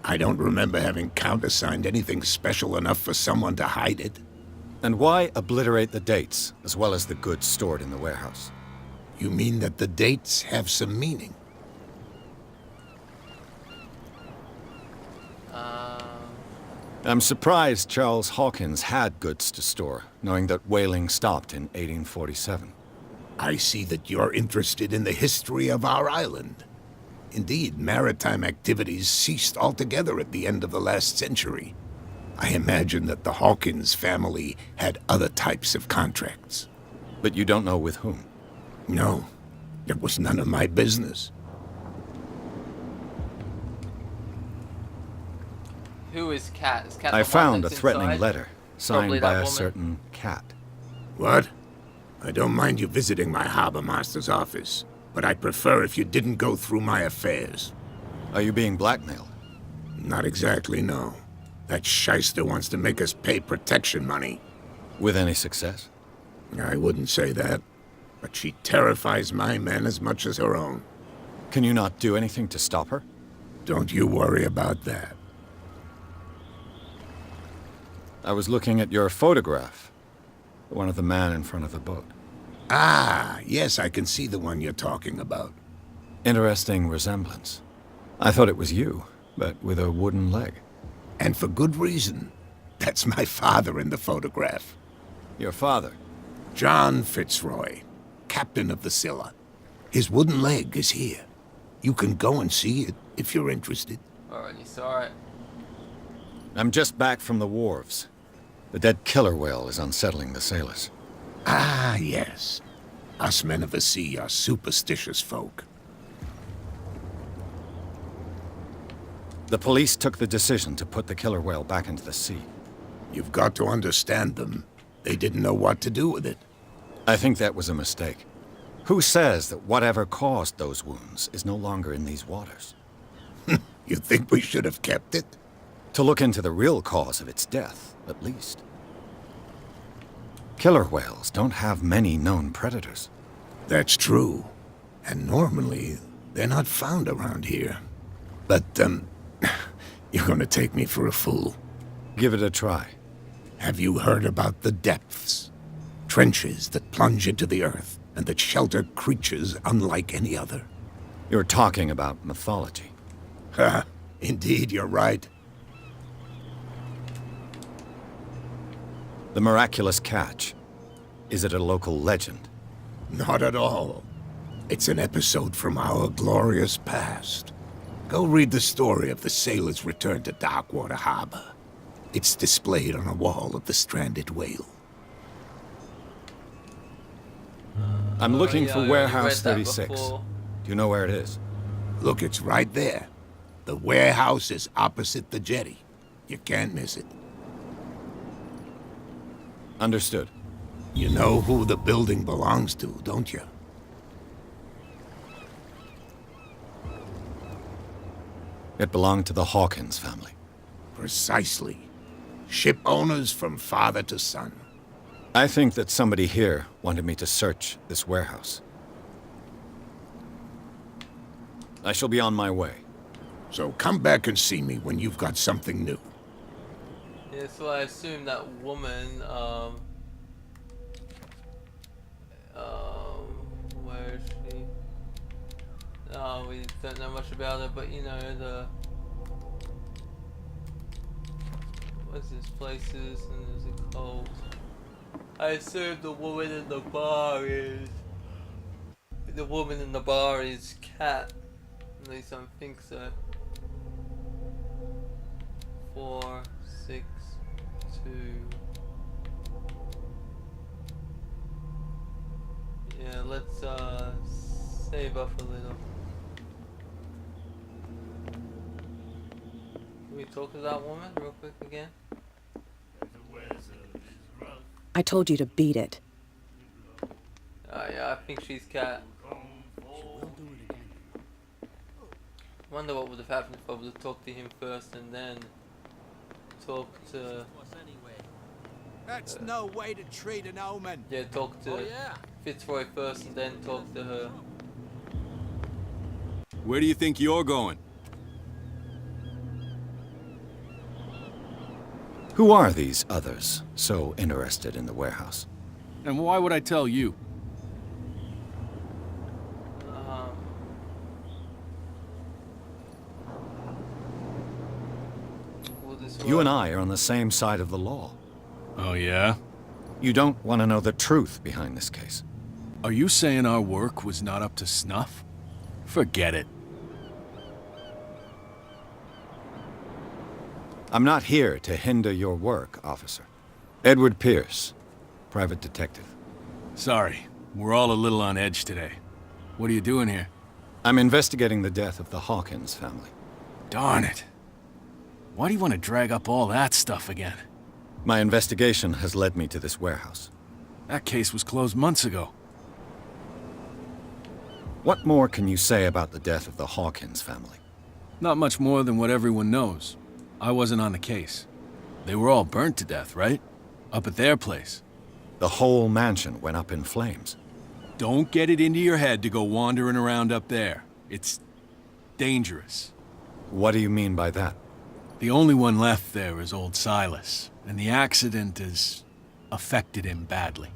I don't remember having countersigned anything special enough for someone to hide it. And why obliterate the dates, as well as the goods stored in the warehouse? You mean that the dates have some meaning? I'm surprised Charles Hawkins had goods to store, knowing that whaling stopped in 1847. I see that you're interested in the history of our island. Indeed, maritime activities ceased altogether at the end of the last century. I imagine that the Hawkins family had other types of contracts. But you don't know with whom? No, it was none of my business. Who is Cat? Is Cat I the one found a that's threatening inside? letter, Probably signed by that a woman. certain Cat. What? I don't mind you visiting my harbor master's office, but I'd prefer if you didn't go through my affairs. Are you being blackmailed? Not exactly, no. That shyster wants to make us pay protection money. With any success? I wouldn't say that, but she terrifies my men as much as her own. Can you not do anything to stop her? Don't you worry about that. I was looking at your photograph. The one of the man in front of the boat. Ah, yes, I can see the one you're talking about. Interesting resemblance. I thought it was you, but with a wooden leg. And for good reason. That's my father in the photograph. Your father? John Fitzroy, captain of the Scylla. His wooden leg is here. You can go and see it if you're interested. Already saw it. I'm just back from the wharves. The dead killer whale is unsettling the sailors. Ah, yes. Us men of the sea are superstitious folk. The police took the decision to put the killer whale back into the sea. You've got to understand them. They didn't know what to do with it. I think that was a mistake. Who says that whatever caused those wounds is no longer in these waters? You think we should have kept it? To look into the real cause of its death, at least. Killer whales don't have many known predators. That's true. And normally, they're not found around here. But, you're gonna take me for a fool. Give it a try. Have you heard about the depths? Trenches that plunge into the earth and that shelter creatures unlike any other. You're talking about mythology. Ha! Indeed, you're right. The miraculous catch. Is it a local legend? Not at all. It's an episode from our glorious past. Go read the story of the sailor's return to Darkwater Harbor. It's displayed on a wall of the stranded whale. I'm looking yeah, for I Warehouse read that 36. before. Do you know where it is? Look, it's right there. The warehouse is opposite the jetty. You can't miss it. Understood. You know who the building belongs to, don't you? It belonged to the Hawkins family. Precisely. Ship owners from father to son. I think that somebody here wanted me to search this warehouse. I shall be on my way. So come back and see me when you've got something new. Yeah, so I assume that woman, where is she? Oh, we don't know much about her, but you know, what's this, places, and there's a cult. I assume the woman in the bar is Cat. At least I think so. 4, 6, 2. Yeah, let's save up a little. Can we talk to that woman real quick again? I told you to beat it. Yeah, I think she's Cat. Wonder what would have happened if I would have talked to him first and then talked to... That's no way to treat an omen. Yeah, talk to Fitzroy first and then talk to her. Where do you think you're going? Who are these others so interested in the warehouse? And why would I tell you? You and I are on the same side of the law. Oh, yeah? You don't want to know the truth behind this case. Are you saying our work was not up to snuff? Forget it. I'm not here to hinder your work, officer. Edward Pierce, private detective. Sorry, we're all a little on edge today. What are you doing here? I'm investigating the death of the Hawkins family. Darn it. Why do you want to drag up all that stuff again? My investigation has led me to this warehouse. That case was closed months ago. What more can you say about the death of the Hawkins family? Not much more than what everyone knows. I wasn't on the case. They were all burnt to death, right? Up at their place. The whole mansion went up in flames. Don't get it into your head to go wandering around up there. It's dangerous. What do you mean by that? The only one left there is old Silas, and the accident has affected him badly.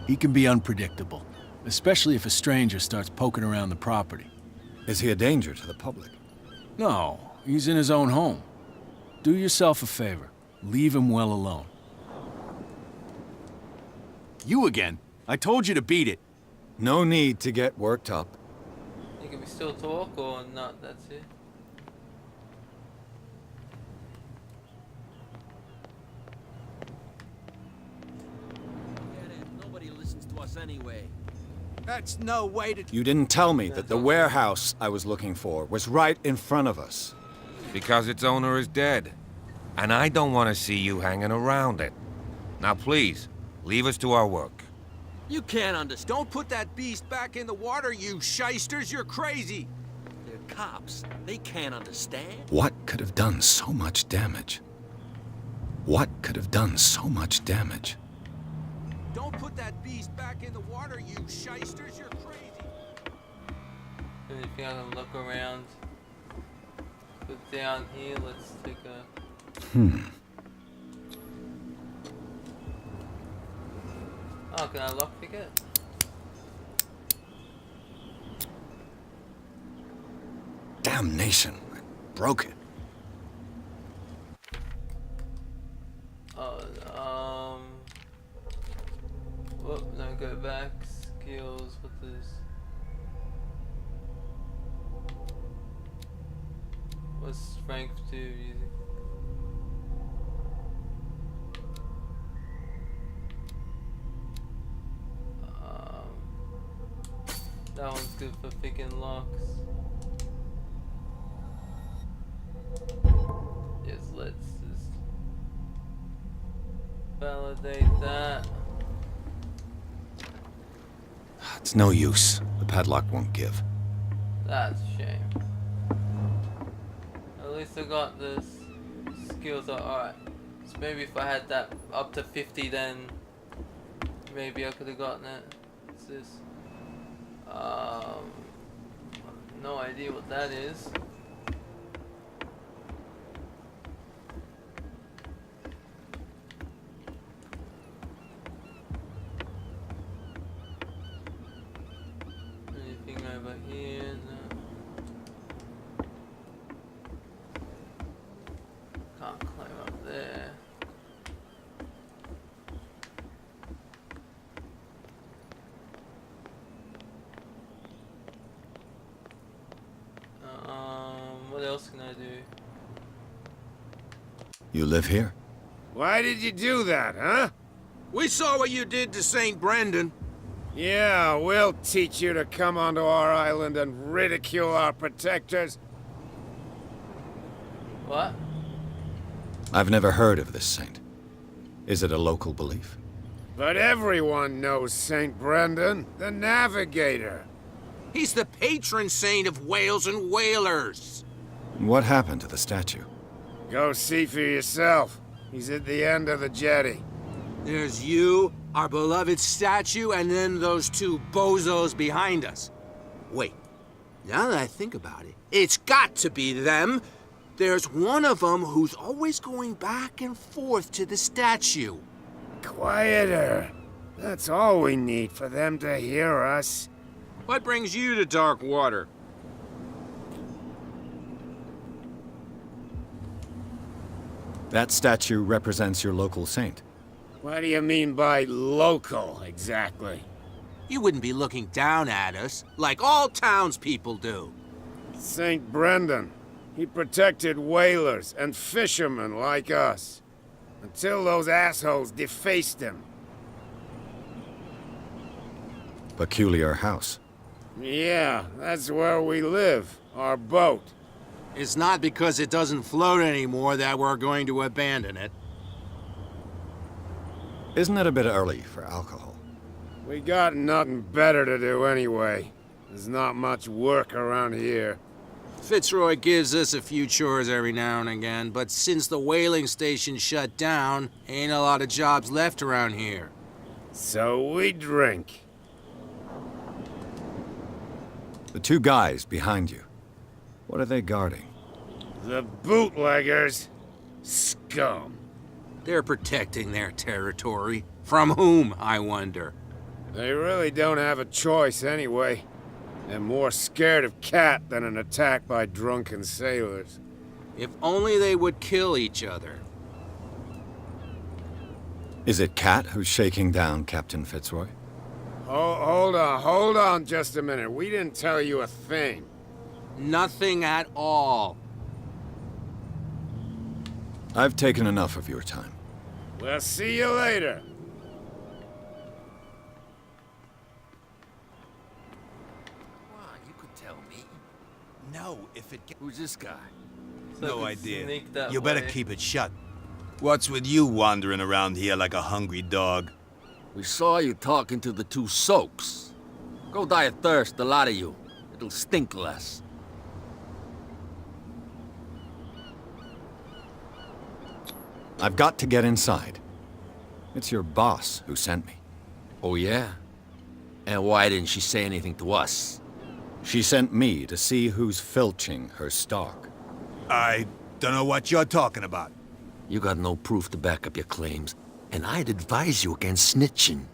He can be unpredictable, especially if a stranger starts poking around the property. Is he a danger to the public? No, he's in his own home. Do yourself a favor. Leave him well alone. You again? I told you to beat it. No need to get worked up. Can we still talk or not? That's it. Nobody listens to us anyway. That's no way to... You didn't tell me that the warehouse I was looking for was right in front of us. Because its owner is dead. And I don't want to see you hanging around it. Now please, leave us to our work. You can't understand. Don't put that beast back in the water, you shysters! You're crazy! They're cops. They can't understand. What could have done so much damage? What could have done so much damage? Don't put that beast back in the water, you shysters! You're crazy! And if you gotta look around, put down here, let's take a... Oh, can I lockpick it? Damnation! I broke it. Whoop, no, go back. Skills, what is... What's strength 2 using? That one's good for picking locks. Validate that. It's no use. The padlock won't give. That's a shame. At least I got the skills. Alright. So maybe if I had that up to 50, then maybe I could have gotten it. What's this? No idea what that is. Anything over here? No. Can't climb up there. What else can I do? You live here? Why did you do that, huh? We saw what you did to St. Brendan. Yeah, we'll teach you to come onto our island and ridicule our protectors. What? I've never heard of this saint. Is it a local belief? But everyone knows St. Brendan, the Navigator. He's the patron saint of whales and whalers. What happened to the statue? Go see for yourself. He's at the end of the jetty. There's you, our beloved statue, and then those two bozos behind us. Wait, now that I think about it, it's got to be them. There's one of them who's always going back and forth to the statue. Quieter. That's all we need for them to hear us. What brings you to dark water? That statue represents your local saint. What do you mean by local, exactly? You wouldn't be looking down at us, like all townspeople do. St. Brendan. He protected whalers and fishermen like us. Until those assholes defaced him. Peculiar house. Yeah, that's where we live. Our boat. It's not because it doesn't float anymore that we're going to abandon it. Isn't it a bit early for alcohol? We got nothing better to do anyway. There's not much work around here. Fitzroy gives us a few chores every now and again, but since the whaling station shut down, ain't a lot of jobs left around here. So we drink. The two guys behind you. What are they guarding? The bootleggers. Scum. They're protecting their territory. From whom, I wonder? They really don't have a choice anyway. They're more scared of Cat than an attack by drunken sailors. If only they would kill each other. Is it Cat who's shaking down Captain Fitzroy? Hold on just a minute. We didn't tell you a thing. Nothing at all. I've taken enough of your time. We'll see you later. You could tell me. No, if it gets... Who's this guy? So No I could idea. sneak that You better way. keep it shut. What's with you wandering around here like a hungry dog? We saw you talking to the two soaks. Go die of thirst, the lot of you. It'll stink less. I've got to get inside. It's your boss who sent me. Oh, yeah? And why didn't she say anything to us? She sent me to see who's filching her stock. I don't know what you're talking about. You got no proof to back up your claims, and I'd advise you against snitching.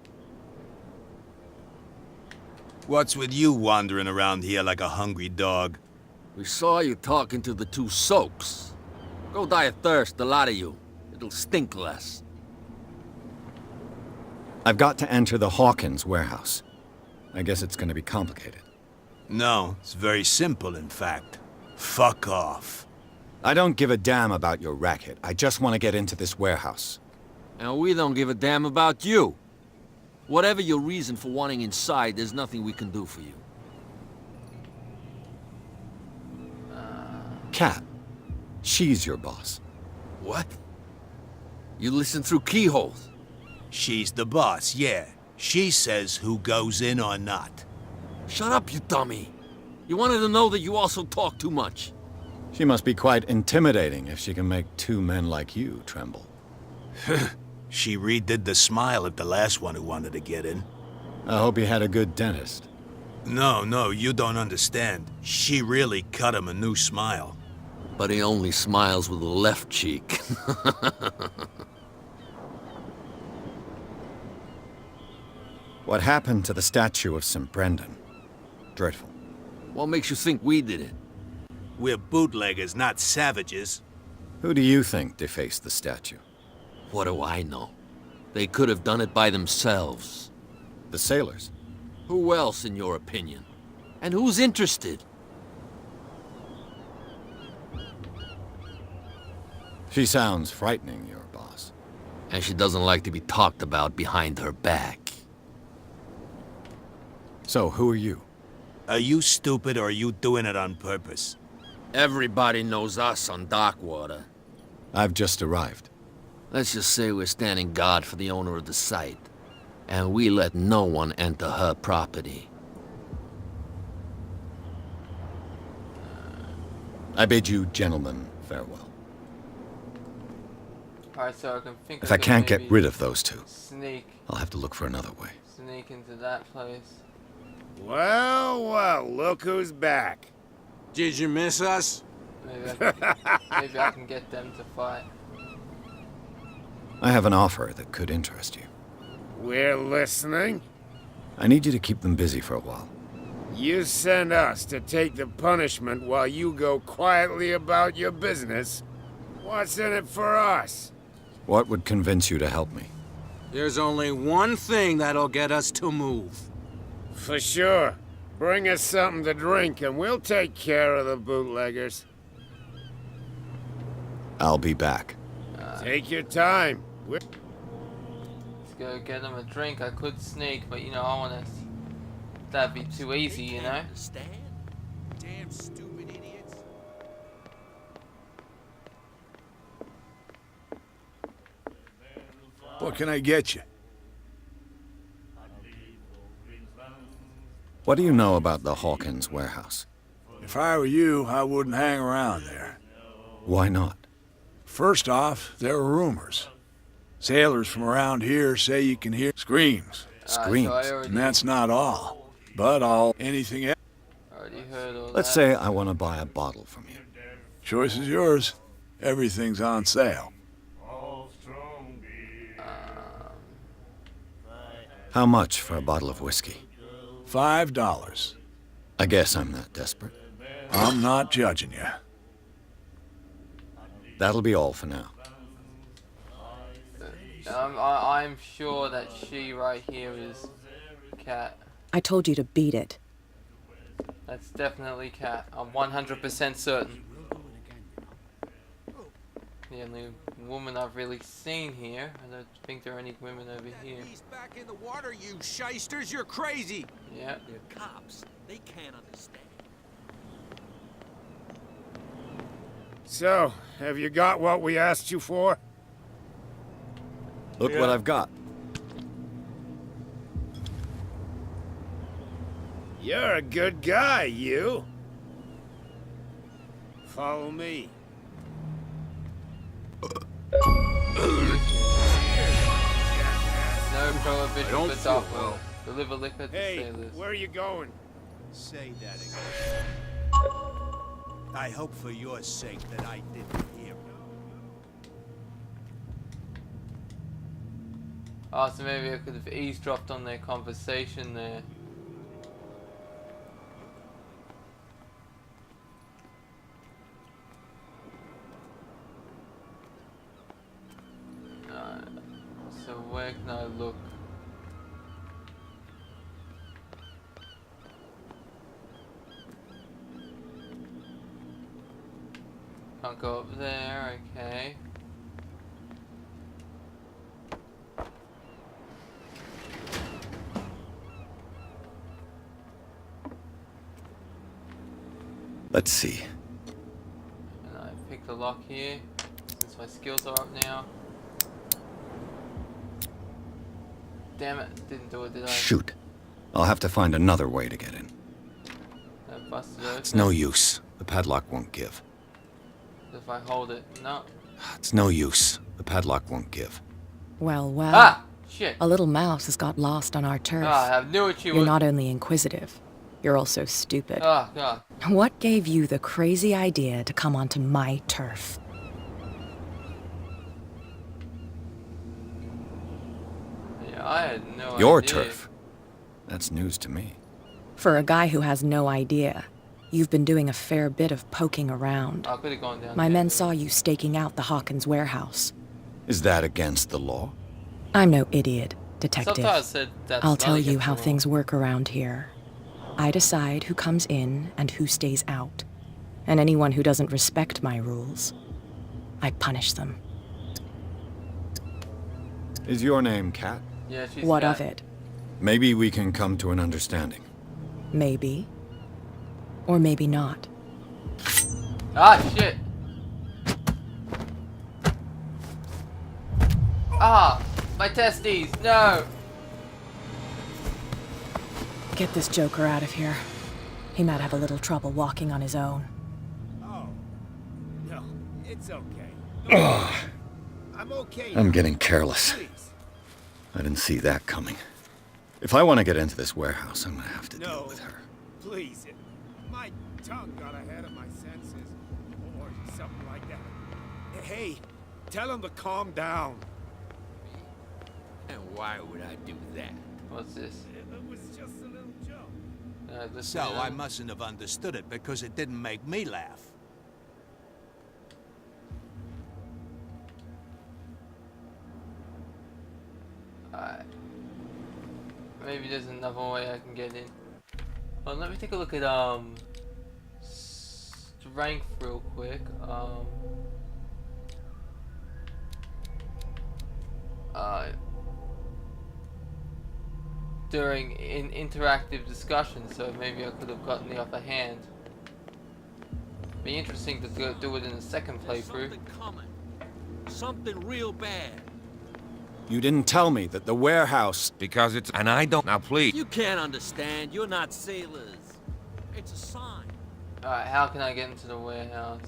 What's with you wandering around here like a hungry dog? We saw you talking to the two soaks. Go die of thirst, the lot of you. It'll stink less. I've got to enter the Hawkins warehouse. I guess it's gonna be complicated. No, it's very simple, in fact. Fuck off. I don't give a damn about your racket. I just want to get into this warehouse. And we don't give a damn about you. Whatever your reason for wanting inside, there's nothing we can do for you. Cat. She's your boss. What? You listen through keyholes. She's the boss, yeah. She says who goes in or not. Shut up, you dummy. You wanted to know that you also talk too much. She must be quite intimidating if she can make two men like you tremble. She redid the smile at the last one who wanted to get in. I hope he had a good dentist. No, you don't understand. She really cut him a new smile. But he only smiles with the left cheek. What happened to the statue of St. Brendan? Dreadful. What makes you think we did it? We're bootleggers, not savages. Who do you think defaced the statue? What do I know? They could have done it by themselves. The sailors? Who else, in your opinion? And who's interested? She sounds frightening, your boss. And she doesn't like to be talked about behind her back. So, who are you? Are you stupid or are you doing it on purpose? Everybody knows us on Darkwater. I've just arrived. Let's just say we're standing guard for the owner of the site. And we let no one enter her property. I bid you gentlemen farewell. Alright, so I can think If I can't get rid of those two, sneak I'll have to look for another way. into that place. Well, look who's back. Did you miss us? Maybe I can get them to fight. I have an offer that could interest you. We're listening. I need you to keep them busy for a while. You send us to take the punishment while you go quietly about your business. What's in it for us? What would convince you to help me? There's only one thing that'll get us to move. For sure. Bring us something to drink and we'll take care of the bootleggers. I'll be back. Take your time. Let's go get them a drink. I could sneak, but you know, I want to... That'd be too easy, you know? Understand? Damn stupid idiots. What can I get you? What do you know about the Hawkins warehouse? If I were you, I wouldn't hang around there. Why not? First off, there are rumors. Sailors from around here say you can hear screams. Screams? And that's not all. But anything else. Already heard all Let's that. say I want to buy a bottle from you. Choice is yours. Everything's on sale. How much for a bottle of whiskey? $5. I guess I'm not desperate. I'm not judging you. That'll be all for now. I'm sure that she right here is Cat. I told you to beat it. That's definitely Cat. I'm 100% certain. The only woman I've really seen here. I don't think there are any women over here. He's back in the water, you shysters. You're crazy. Yeah. They're cops. They can't understand. So, have you got what we asked you for? Look what I've got. You're a good guy, you. Follow me. No prohibition don't for feel dark well. world. Deliver liquor to Hey, sailors. where are you going? Say that again. I hope for your sake that I didn't hear. Oh, so maybe I could have eavesdropped on their conversation there. So where can I look? Can't go up there, okay. Let's see. And I picked a lock here, since my skills are up now. damn it. Didn't do it, did I? Shoot. I'll have to find another way to get in. Busted open. It's no use. The padlock won't give. If I hold it. No. It's no use. The padlock won't give. Well, well. Ah! Shit. A little mouse has got lost on our turf. Ah, I knew it you You're would. not only inquisitive, you're also stupid. Oh, God. What gave you the crazy idea to come onto my turf? Yeah, I had no Your idea. turf? That's news to me. For a guy who has no idea, you've been doing a fair bit of poking around. I could have gone down My there, men but- saw you staking out the Hawkins warehouse. Is that against the law? I'm no idiot, detective. Sometimes said that's I'll not tell you against how the law. things work around here. I decide who comes in and who stays out. And anyone who doesn't respect my rules, I punish them. Is your name Kat? Yeah, she's What got- of it? Maybe we can come to an understanding. Maybe. Or maybe not. Ah, shit. Ah, my testes, no. Get this joker out of here. He might have a little trouble walking on his own. Oh. No, it's okay. Ugh. I'm okay. I'm getting careless. Please. I didn't see that coming. If I want to get into this warehouse, I'm gonna have to deal with her. Please. My tongue got ahead of my senses. Or something like that. Hey, tell him to calm down. And why would I do that? What's this? It was just a little joke. This So man. I mustn't have understood it because it didn't make me laugh. Alright. Maybe there's another way I can get in. Well, let me take a look at strength real quick. During an interactive discussion, so maybe I could have gotten the upper hand. Be interesting to do it in the second playthrough. Something coming. Something real bad. You didn't tell me that the warehouse... Because it's... And I don't... Now, please. You can't understand. You're not sailors. It's a sign. Alright, how can I get into the warehouse?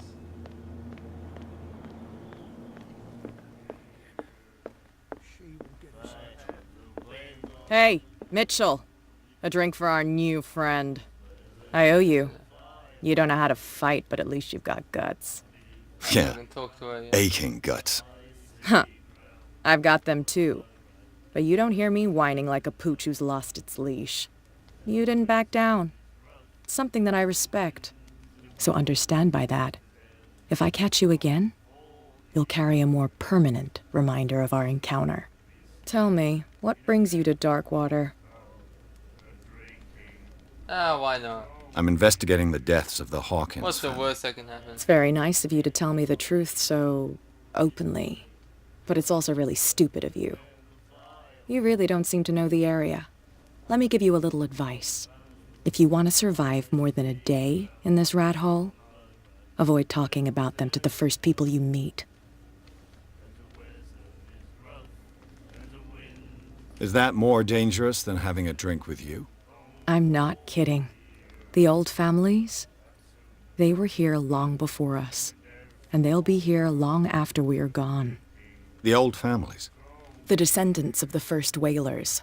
Hey, Mitchell. A drink for our new friend. I owe you. You don't know how to fight, but at least you've got guts. I Yeah, can talk to her, yeah. aching guts. Huh. I've got them too. But you don't hear me whining like a pooch who's lost its leash. You didn't back down. It's something that I respect. So understand by that. If I catch you again, you'll carry a more permanent reminder of our encounter. Tell me, what brings you to Darkwater? Ah, why not? I'm investigating the deaths of the Hawkins What's the family. worst that can happen? It's very nice of you to tell me the truth so openly. But it's also really stupid of you. You really don't seem to know the area. Let me give you a little advice. If you want to survive more than a day in this rat hole, avoid talking about them to the first people you meet. Is that more dangerous than having a drink with you? I'm not kidding. The old families, they were here long before us, and they'll be here long after we are gone. The old families? The descendants of the first whalers.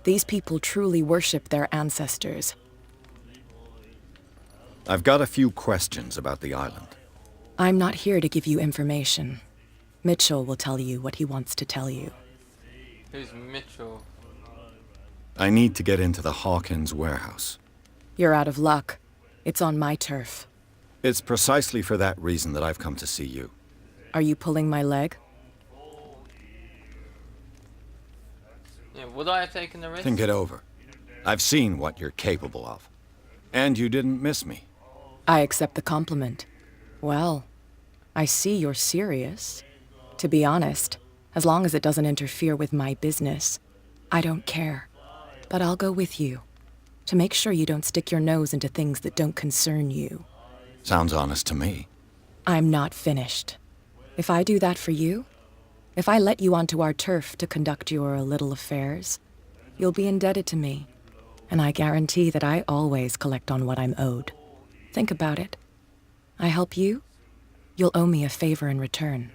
These people truly worship their ancestors. I've got a few questions about the island. I'm not here to give you information. Mitchell will tell you what he wants to tell you. Who's Mitchell? I need to get into the Hawkins warehouse. You're out of luck. It's on my turf. It's precisely for that reason that I've come to see you. Are you pulling my leg? Yeah, would I have taken the risk? Think it over. I've seen what you're capable of. And you didn't miss me. I accept the compliment. Well, I see you're serious. To be honest, as long as it doesn't interfere with my business, I don't care. But I'll go with you, to make sure you don't stick your nose into things that don't concern you. Sounds honest to me. I'm not finished. If I do that for you, if I let you onto our turf to conduct your little affairs, you'll be indebted to me, and I guarantee that I always collect on what I'm owed. Think about it. I help you, you'll owe me a favor in return.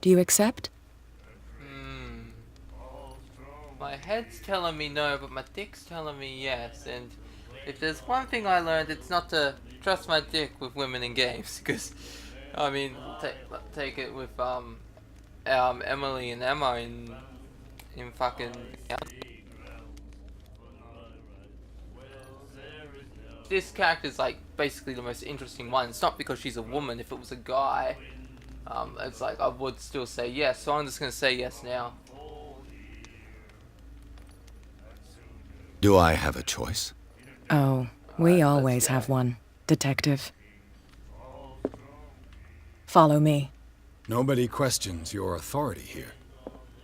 Do you accept? My head's telling me no, but my dick's telling me yes, and if there's one thing I learned, it's not to trust my dick with women in games, because, I mean, take it with, Emily and Emma in fucking... This character's, like, basically the most interesting one. It's not because she's a woman. If it was a guy, it's like, I would still say yes, so I'm just gonna say yes now. Do I have a choice? Oh, we always have one, Detective. Follow me. Nobody questions your authority here.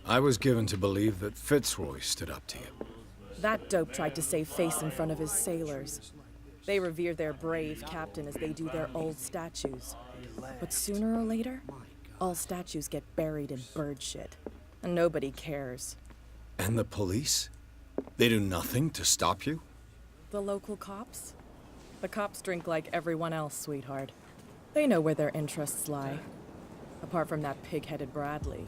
I was given to believe that Fitzroy stood up to you. That dope tried to save face in front of his sailors. They revere their brave captain as they do their old statues. But sooner or later, all statues get buried in bird shit. And nobody cares. And the police? They do nothing to stop you? The local cops? The cops drink like everyone else, sweetheart. They know where their interests lie. Apart from that pig-headed Bradley.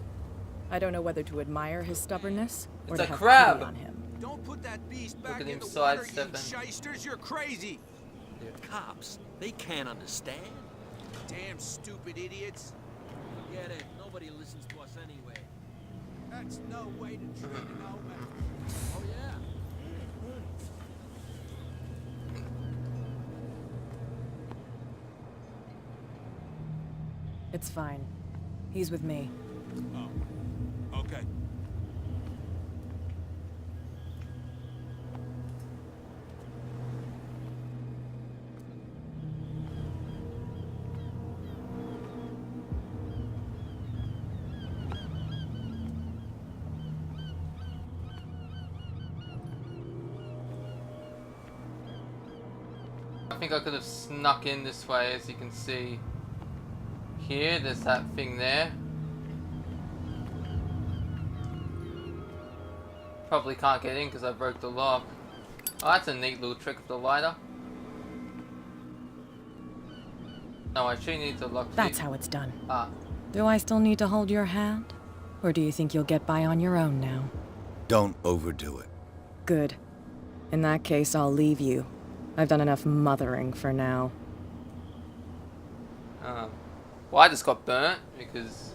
I don't know whether to admire his stubbornness or to have pity on him. Don't put that beast back Look at in him the water, you sidestepping. shysters. You're crazy. They're cops. They can't understand. Damn stupid idiots. Forget it. Nobody listens to us anyway. That's no way to treat an old man. Oh, yeah. It's fine. He's with me. Oh, okay. I think I could have snuck in this way, as you can see. Here, there's that thing there. Probably can't get in because I broke the lock. Oh, that's a neat little trick of the lighter. No, I actually need to lock. That's how it's done. Ah. Do I still need to hold your hand? Or do you think you'll get by on your own now? Don't overdo it. Good. In that case, I'll leave you. I've done enough mothering for now. Well, I just got burnt because...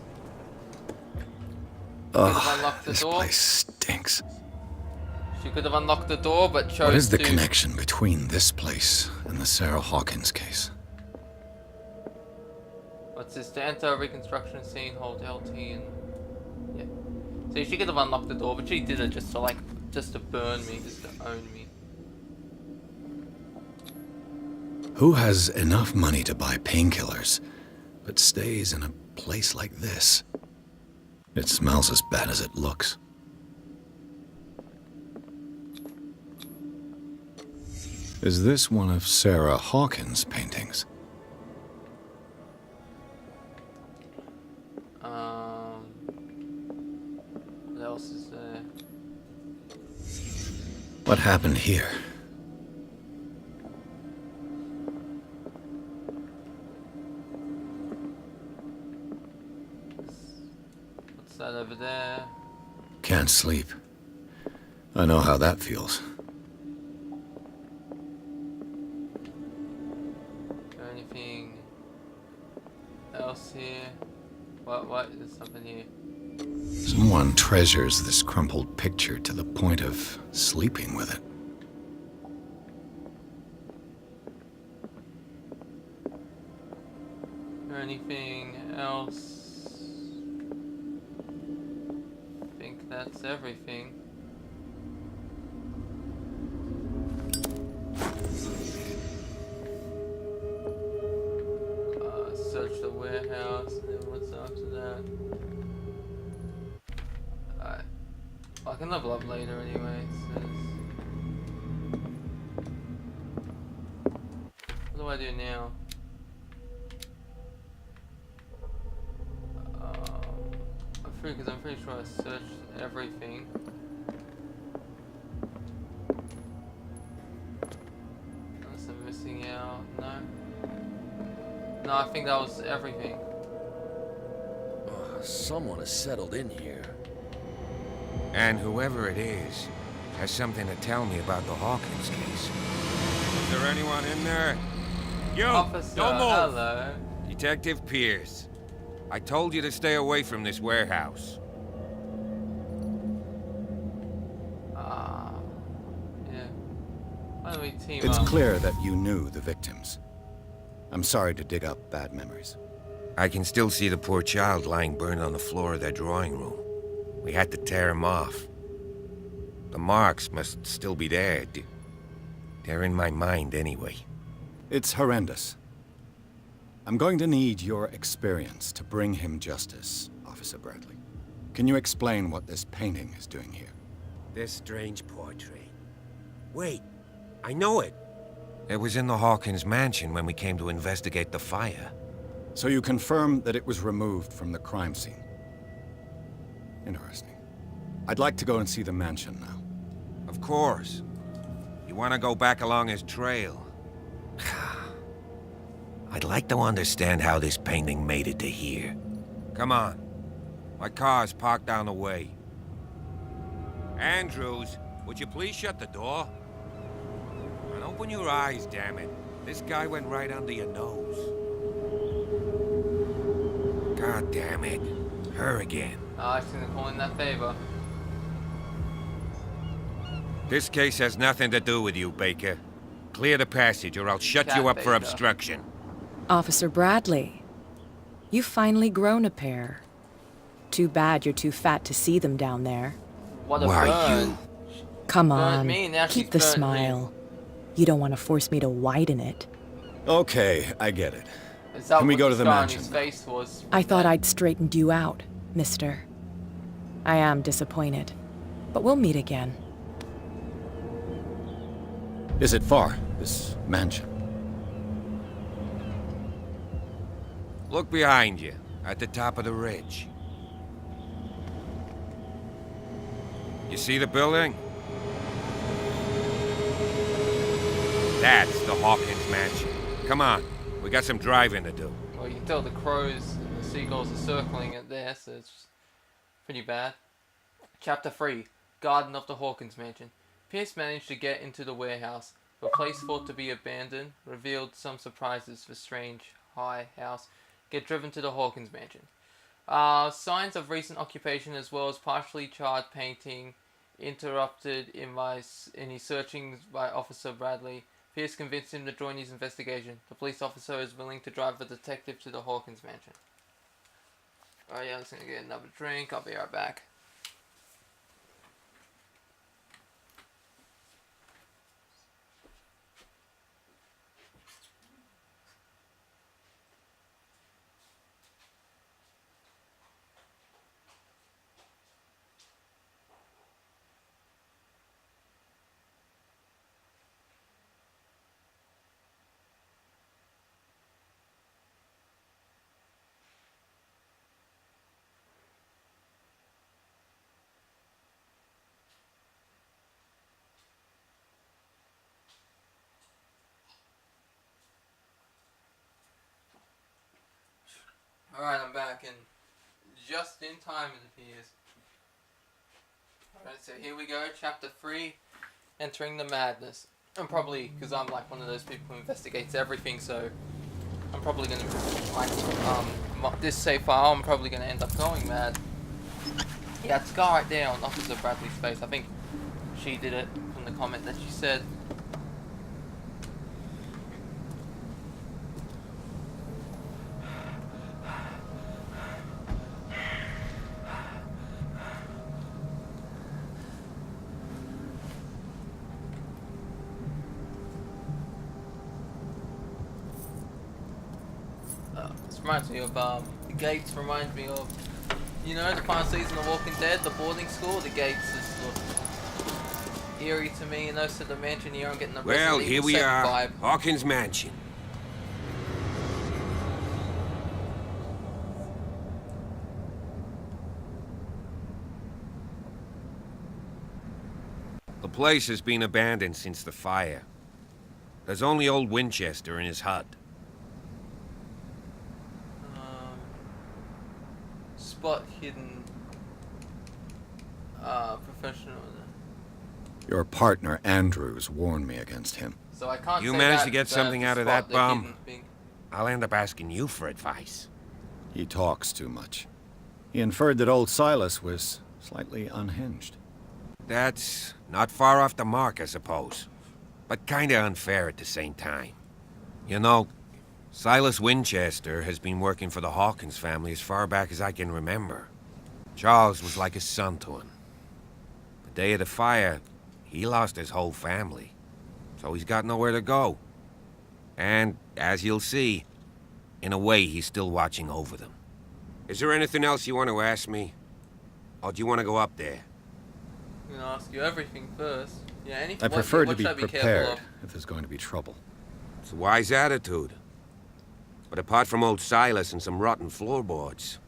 Ugh, this place stinks. She could have unlocked the door, but chose What is the to... connection between this place and the Sarah Hawkins case? What's this? To enter a reconstruction scene, hold LT and... Yeah. So she could have unlocked the door, but she did it just to, like, just to burn me, just to own me. Who has enough money to buy painkillers, but stays in a place like this? It smells as bad as it looks. Is this one of Sarah Hawkins' paintings? What else is there? What happened here? What's that over there? Can't sleep. I know how that feels. Is there anything else here? What? There's something here. Someone treasures this crumpled picture to the point of sleeping with it. Is there anything else? I think that's everything. Search the warehouse, and then what's after that? Alright. I can level up later anyway, so what do I do now? I'm pretty sure I searched everything. No, I think that was everything. Oh, someone has settled in here. And whoever it is has something to tell me about the Hawkins case. Is there anyone in there? You! Officer, Don't move! hello. Detective Pierce. I told you to stay away from this warehouse. Yeah. Why don't we team It's up? clear that you knew the victims. I'm sorry to dig up bad memories. I can still see the poor child lying burned on the floor of their drawing room. We had to tear him off. The marks must still be there. They're in my mind anyway. It's horrendous. I'm going to need your experience to bring him justice, Officer Bradley. Can you explain what this painting is doing here? This strange portrait. Wait, I know it. It was in the Hawkins mansion when we came to investigate the fire. So you confirm that it was removed from the crime scene? Interesting. I'd like to go and see the mansion now. Of course. You want to go back along his trail? I'd like to understand how this painting made it to here. Come on. My car's parked down the way. Andrews, would you please shut the door? And open your eyes, damn it. This guy went right under your nose. God damn it. Her again. I was gonna call in that favor. This case has nothing to do with you, Baker. Clear the passage or I'll shut you up for obstruction. Officer Bradley, you've finally grown a pair. Too bad you're too fat to see them down there. What a burn. Come Burnt on, me, now keep she's the burnt me. smile. You don't want to force me to widen it. Okay, I get it. Is that Can we what go to the scar on mansion? his face was? I thought I'd straightened you out, mister. I am disappointed, but we'll meet again. Is it far, this mansion? Look behind you, at the top of the ridge. You see the building? That's the Hawkins mansion. Come on, we got some driving to do. Well, you can tell the crows and the seagulls are circling it there, so it's pretty bad. Chapter 3, Garden of the Hawkins Mansion. Pierce managed to get into the warehouse. The place thought to be abandoned revealed some surprises for strange high house. Get driven to the Hawkins Mansion. Signs of recent occupation as well as partially charred painting interrupted in his searchings by Officer Bradley. Pierce convinced him to join his investigation. The police officer is willing to drive the detective to the Hawkins Mansion. Oh yeah, I'm just gonna get another drink. I'll be right back. Alright, I'm back, and just in time it appears. Alright, so here we go, chapter 3, Entering the Madness. I'm probably, because I'm like one of those people who investigates everything, so I'm probably going to, like, this save file, I'm probably going to end up going mad. Yeah, it's scar right there on Officer Bradley's face. I think she did it from the comment that she said. This reminds me of, the gates remind me of, you know, the final season of Walking Dead, the boarding school, the gates just look eerie to me, and also the mansion here, I'm getting the Well, Resident here Evil we 7 are, vibe. Hawkins Mansion. The place has been abandoned since the fire. There's only old Winchester in his hut. spot hidden professional. Your partner, Andrews, warned me against him. So I can't. You say managed that, to get but something to out of spot that the bum? hidden thing. I'll end up asking you for advice. He talks too much. He inferred that old Silas was slightly unhinged. That's not far off the mark, I suppose. But kinda unfair at the same time. You know, Silas Winchester has been working for the Hawkins family as far back as I can remember. Charles was like a son to him. The day of the fire, he lost his whole family. So he's got nowhere to go. And, as you'll see, in a way, he's still watching over them. Is there anything else you want to ask me? Or do you want to go up there? I'm gonna ask you everything first. Yeah, anything. I prefer to what be should I careful prepared of? if there's going to be trouble. It's a wise attitude. But apart from old Silas and some rotten floorboards,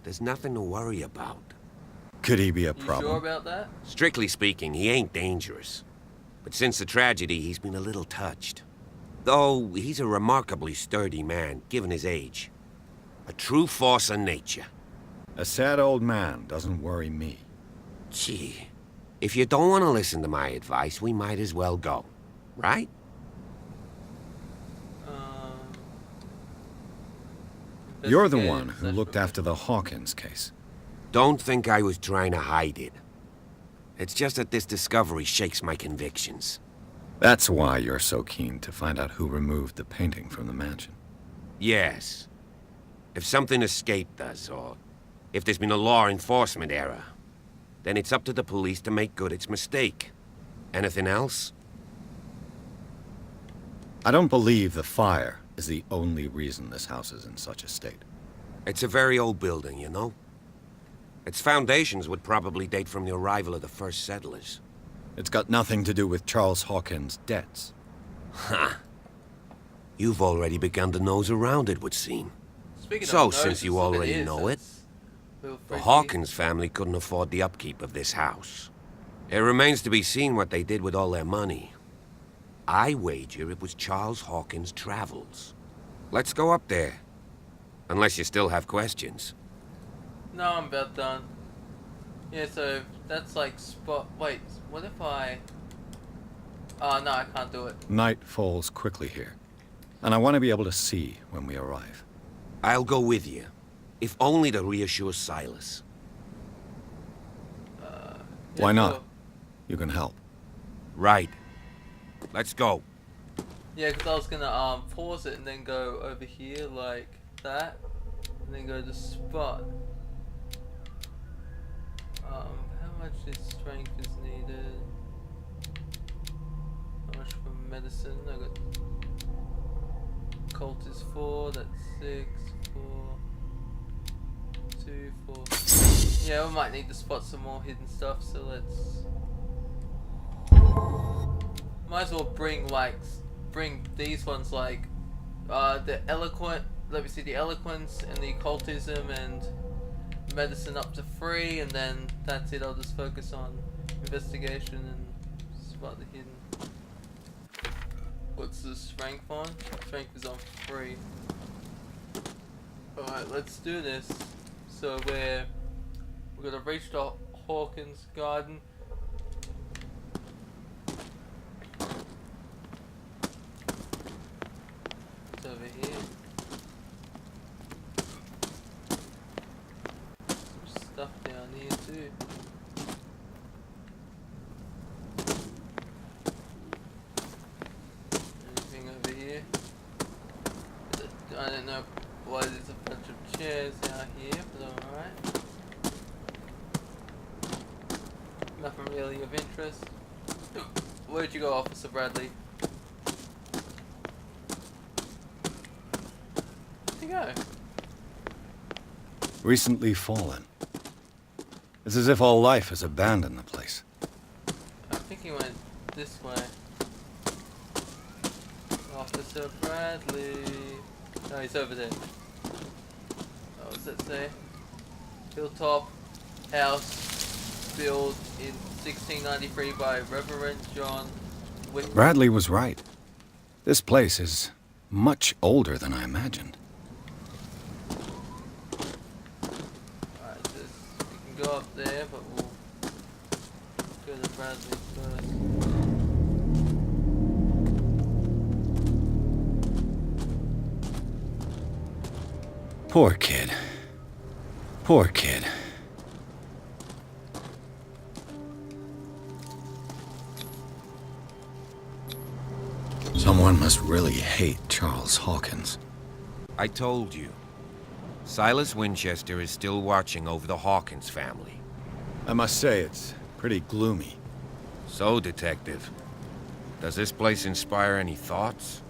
there's nothing to worry about. Could he be a You problem? sure about that? Strictly speaking, he ain't dangerous. But since the tragedy, he's been a little touched. Though he's a remarkably sturdy man, given his age. A true force of nature. A sad old man doesn't worry me. Gee, if you don't want to listen to my advice, we might as well go. Right? You're the one Investigative who looked after the Hawkins case. Don't think I was trying to hide it. It's just that this discovery shakes my convictions. That's why you're so keen to find out who removed the painting from the mansion. Yes. If something escaped us, or if there's been a law enforcement error, then it's up to the police to make good its mistake. Anything else? I don't believe the fire is the only reason this house is in such a state. It's a very old building, you know? Its foundations would probably date from the arrival of the first settlers. It's got nothing to do with Charles Hawkins' debts. Ha! You've already begun to nose around it, would seem. Speaking So, of since noses, you if already is, know it, that's a little the freaky. Hawkins family couldn't afford the upkeep of this house. It remains to be seen what they did with all their money. I wager it was Charles Hawkins' travels. Let's go up there. Unless you still have questions. No, I'm about done. Yeah, so that's like spot. Wait, what if I? Oh no, I can't do it. Night falls quickly here, and I want to be able to see when we arrive. I'll go with you, if only to reassure Silas. Yeah, Why not? sure. You can help. Right. Let's go. Yeah, because I was gonna pause it and then go over here like that, and then go to spot. How much is strength is needed? How much for medicine? I got Colt is 4. That's 6. 4. 2. 4. Yeah, we might need to spot some more hidden stuff. So let's. Might as well bring these ones like the eloquent. Let me see, the eloquence and the occultism and medicine up to 3, and then that's it. I'll just focus on investigation and spot the hidden. What's the strength on? Strength is on 3. Alright, let's do this. So we're gonna reach the Hawkins garden. It's over here. Some stuff down here too. Anything over here? I don't know why there's a bunch of chairs out here, but alright. Nothing really of interest. Where'd you go, Officer Bradley? Where'd you go? Recently fallen. It's as if all life has abandoned the place. I think he went this way. Officer Bradley. No, he's over there. What does that say? Hilltop house built in 1693 by Reverend John Whitman. Bradley was right. This place is much older than I imagined. Alright, go up there, but we'll go to Bradley first. Poor kid. Poor kid. Someone must really hate Charles Hawkins. I told you. Silas Winchester is still watching over the Hawkins family. I must say, it's pretty gloomy. So, Detective, does this place inspire any thoughts?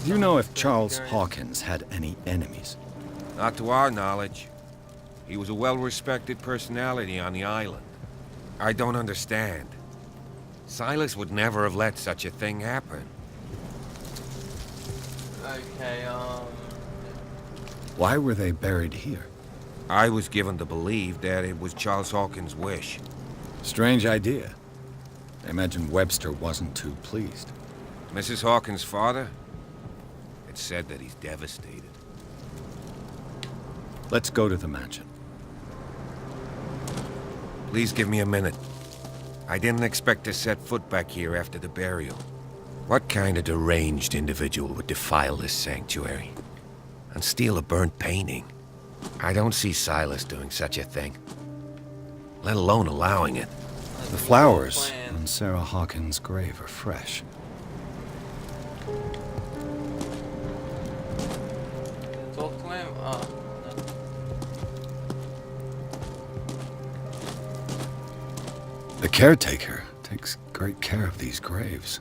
Do you know if Charles Hawkins had any enemies? Not to our knowledge. He was a well-respected personality on the island. I don't understand. Silas would never have let such a thing happen. Okay, Why were they buried here? I was given to believe that it was Charles Hawkins' wish. Strange idea. I imagine Webster wasn't too pleased. Mrs. Hawkins' father? It's said that he's devastated. Let's go to the mansion. Please give me a minute. I didn't expect to set foot back here after the burial. What kind of deranged individual would defile this sanctuary? And steal a burnt painting? I don't see Silas doing such a thing. Let alone allowing it. The flowers on Sarah Hawkins' grave are fresh. Talk to him? Oh, no. The caretaker takes great care of these graves.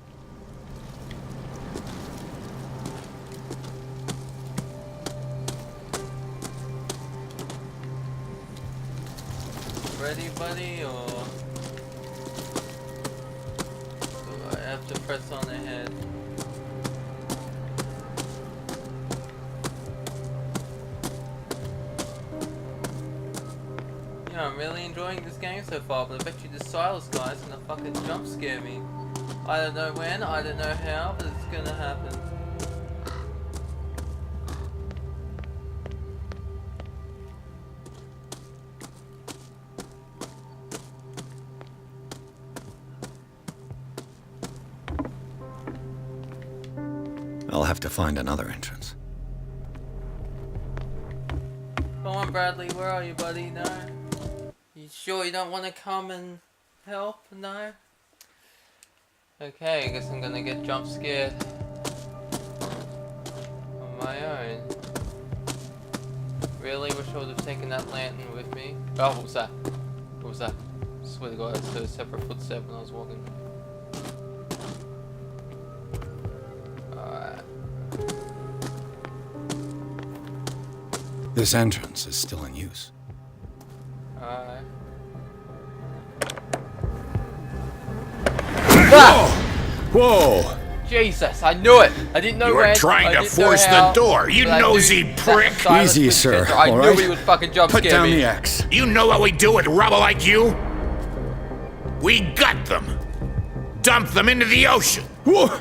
Ready, buddy, or do I have to press on ahead? Yeah, I'm really enjoying this game so far, but I bet you this Silas guy's gonna fucking jump scare me. I don't know when, I don't know how, but it's gonna happen. I'll have to find another entrance. Come on, Bradley, where are you, buddy? No? You sure you don't want to come and help? No? Okay, I guess I'm gonna get jump scared on my own. Really wish I would have taken that lantern with me. Oh, what was that? What was that? I swear to God, I heard a separate footstep when I was walking. Alright. This entrance is still in use. Alright. Whoa! Jesus, I knew it! I didn't know You when. were trying I to didn't know force how, the door, you but I knew nosy that prick! Silas Easy, Winchester, sir, I all knew right? he would fucking jump Put scare down me. the axe. You know what we do with rubble like you? We gut them. Dump them into the ocean. Whoa!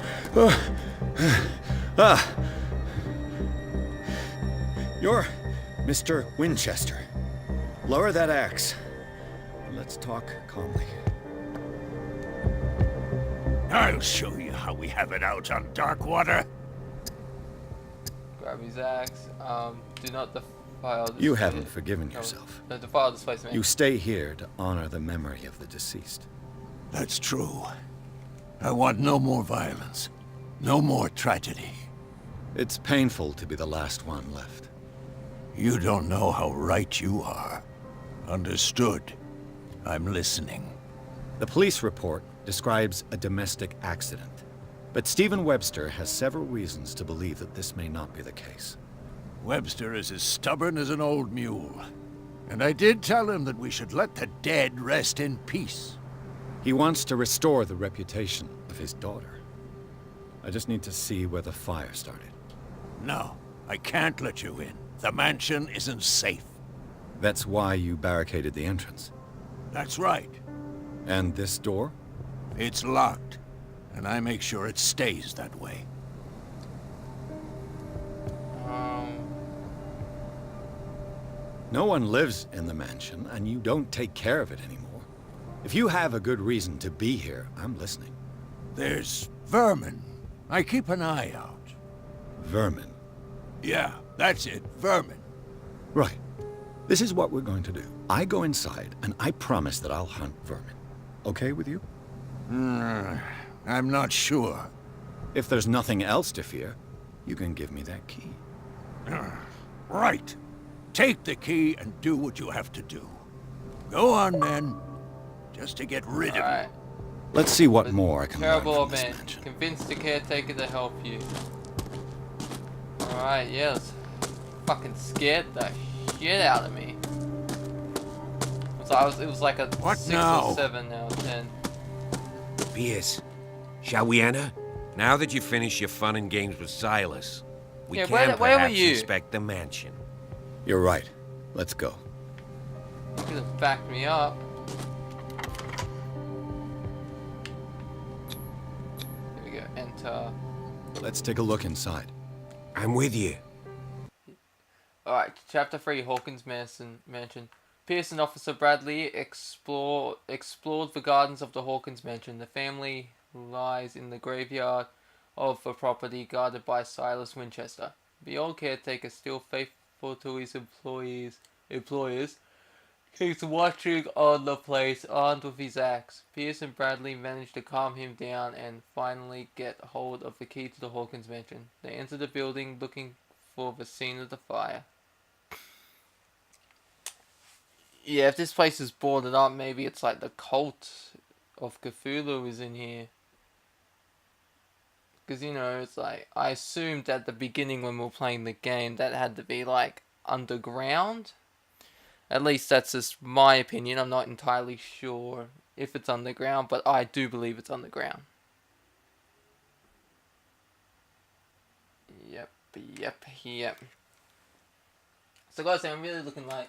You're Mr. Winchester. Lower that axe. Let's talk calmly. I'll show you how we have it out on Darkwater. Grab his axe. Do not defile this You place. haven't forgiven yourself. No, defile this place, man. You stay here to honor the memory of the deceased. That's true. I want no more violence. No more tragedy. It's painful to be the last one left. You don't know how right you are. Understood. I'm listening. The police report describes a domestic accident, but Stephen Webster has several reasons to believe that this may not be the case. Webster is as stubborn as an old mule. And I did tell him that we should let the dead rest in peace. He wants to restore the reputation of his daughter. I just need to see where the fire started. No, I can't let you in. The mansion isn't safe. That's why you barricaded the entrance. That's right. And this door? It's locked, and I make sure it stays that way. No one lives in the mansion, and you don't take care of it anymore. If you have a good reason to be here, I'm listening. There's vermin. I keep an eye out. Vermin? Yeah, that's it, vermin. Right. This is what we're going to do. I go inside, and I promise that I'll hunt vermin. Okay with you? I'm not sure. If there's nothing else to fear, you can give me that key. Right. Take the key and do what you have to do. Go on, then. Just to get rid of Alright. it. Let's see what more I can learn Terrible from this man. mansion. Convince the caretaker to help you. Alright, yeah, let's fucking scared the shit out of me. So it was like a What 6 now? or 7 now, 10. Pierce, shall we enter? Now that you finish your fun and games with Silas, we Yeah, can where were perhaps you? inspect the mansion. You're right. Let's go. You could have backed me up. Here we go, enter. Let's take a look inside. I'm with you. Alright, Chapter 3, Hawkins Mansion. Pierce and Officer Bradley explored the gardens of the Hawkins Mansion. The family lies in the graveyard of a property guarded by Silas Winchester. The old caretaker, still faithful to his employers, keeps watching on the place, armed with his axe. Pierce and Bradley manage to calm him down and finally get hold of the key to the Hawkins Mansion. They enter the building looking for the scene of the fire. Yeah, if this place is boarded up, maybe it's like the cult of Cthulhu is in here. Because, you know, it's like, I assumed at the beginning when we were playing the game that had to be like underground. At least that's just my opinion. I'm not entirely sure if it's underground, but I do believe it's underground. Yep. So guys, I'm really looking like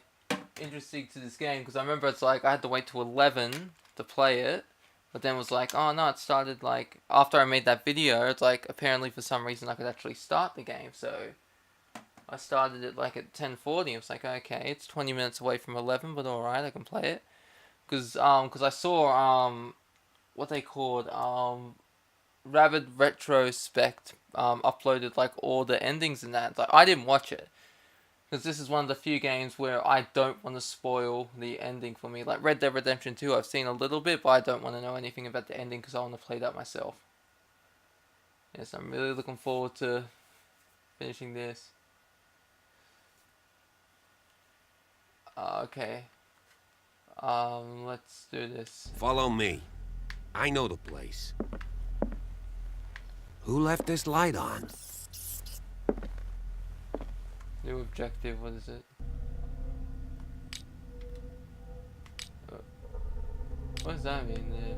interested to this game because I remember it's like I had to wait till 11 to play it, but then it was like, oh no, it started like after I made that video. It's like apparently for some reason I could actually start the game, so I started it like at 10:40. It's like, okay, it's 20 minutes away from 11, but all right, I can play it because I saw what they called Rabid Retrospect uploaded like all the endings in that. Like I didn't watch it. Because this is one of the few games where I don't want to spoil the ending for me. Like Red Dead Redemption 2, I've seen a little bit, but I don't want to know anything about the ending because I want to play that myself. Yes, I'm really looking forward to finishing this. Okay. Let's do this. Follow me. I know the place. Who left this light on? New objective, what is it? What does that mean there?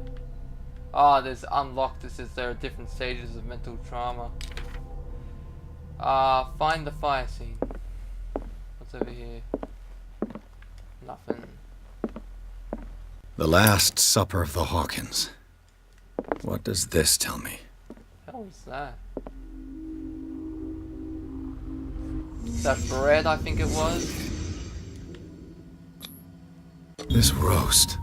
Ah, there's unlocked. This is there are different stages of mental trauma. Find the fire scene. What's over here? Nothing. The Last Supper of the Hawkins. What does this tell me? What the hell is that? That bread, I think it was. This roast.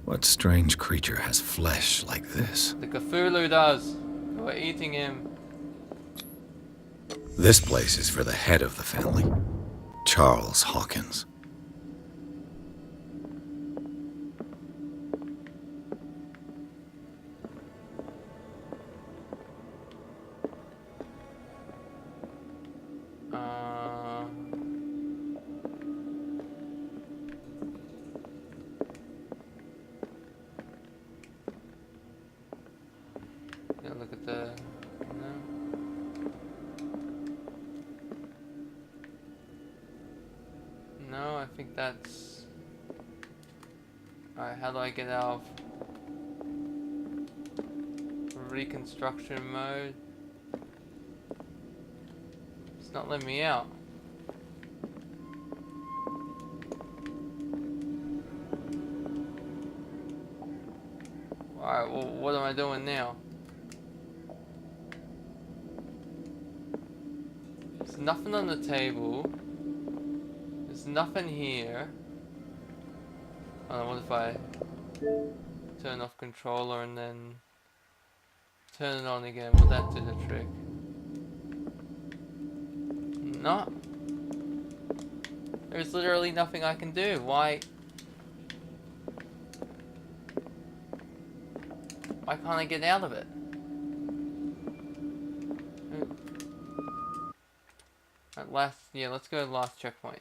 What strange creature has flesh like this? The Cthulhu does. We're eating him. This place is for the head of the family, Charles Hawkins. Look at the... No, I think that's... Alright, how do I get out of reconstruction mode? It's not letting me out. Alright, well, what am I doing now? There's nothing on the table. There's there's nothing here. What if I turn off controller and then turn it on again? Will that do the trick? No. There's literally nothing I can do. Why can't I get out of it? At last, yeah, let's go to the last checkpoint.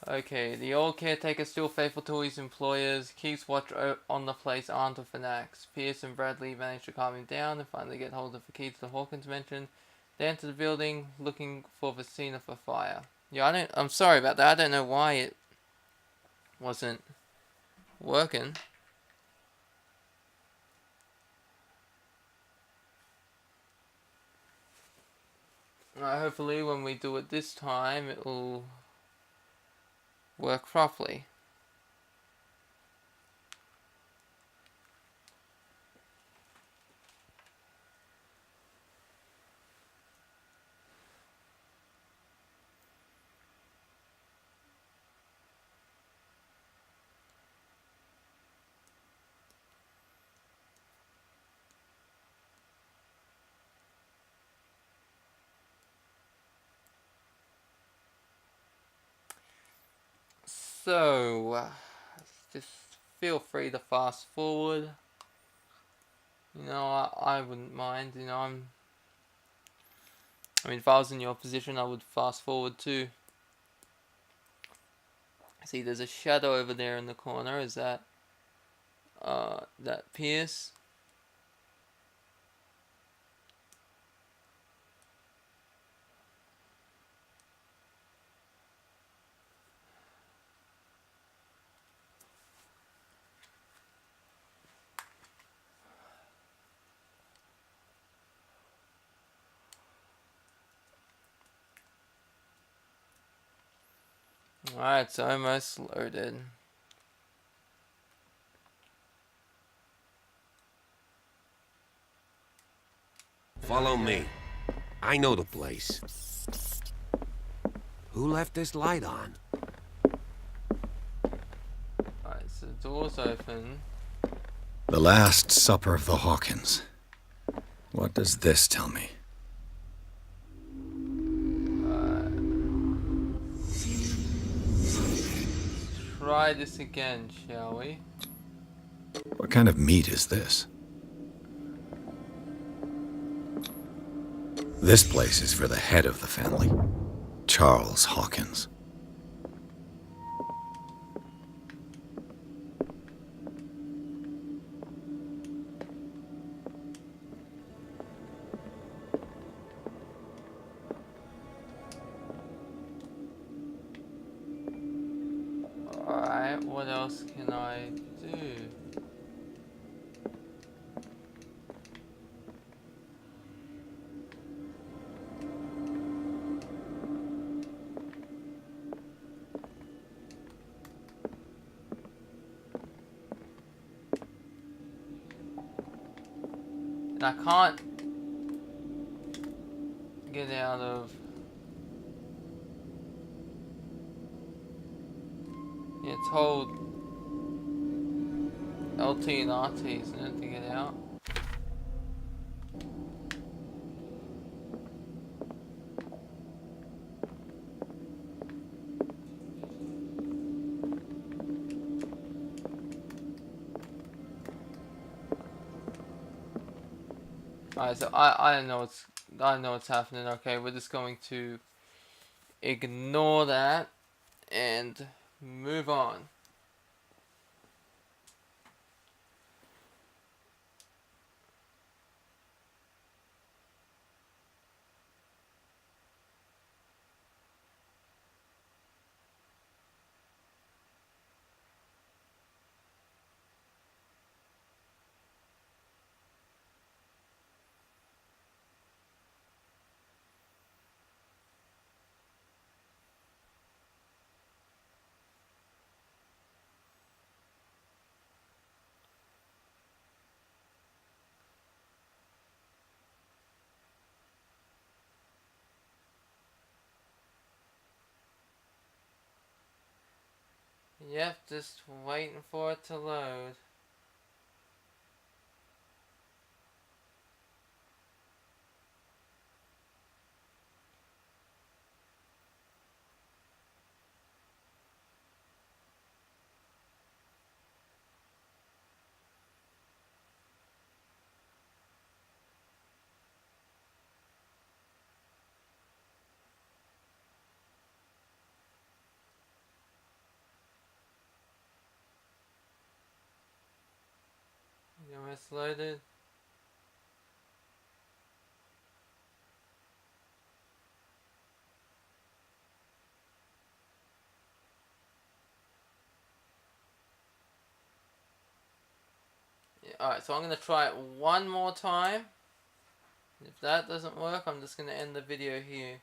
Okay, the old caretaker, still faithful to his employers, keeps watch on the place armed with an axe. Pierce and Bradley manage to calm him down and finally get hold of the key to the Hawkins mansion. They enter the building looking for the scene of a fire. Yeah, I'm sorry about that. I don't know why it wasn't working. Hopefully when we do it this time, it will work properly. So, just feel free to fast forward. You know, I wouldn't mind. You know, I mean, if I was in your position, I would fast forward too. See, there's a shadow over there in the corner. Is that Pierce? Alright, it's almost loaded. Follow me. I know the place. Who left this light on? Alright, so the door's open. The Last Supper of the Hawkins. What does this tell me? Try this again, shall we? What kind of meat is this? This place is for the head of the family, Charles Hawkins. Alright, what else can I do? And I can't get out of... Yeah, it's hold LT and RT, isn't it, to get out? Alright, so I know what's happening. Okay, we're just going to ignore that and move on. Yep, just waiting for it to load. You almost loaded. Yeah, alright, so I'm going to try it one more time. If that doesn't work, I'm just going to end the video here.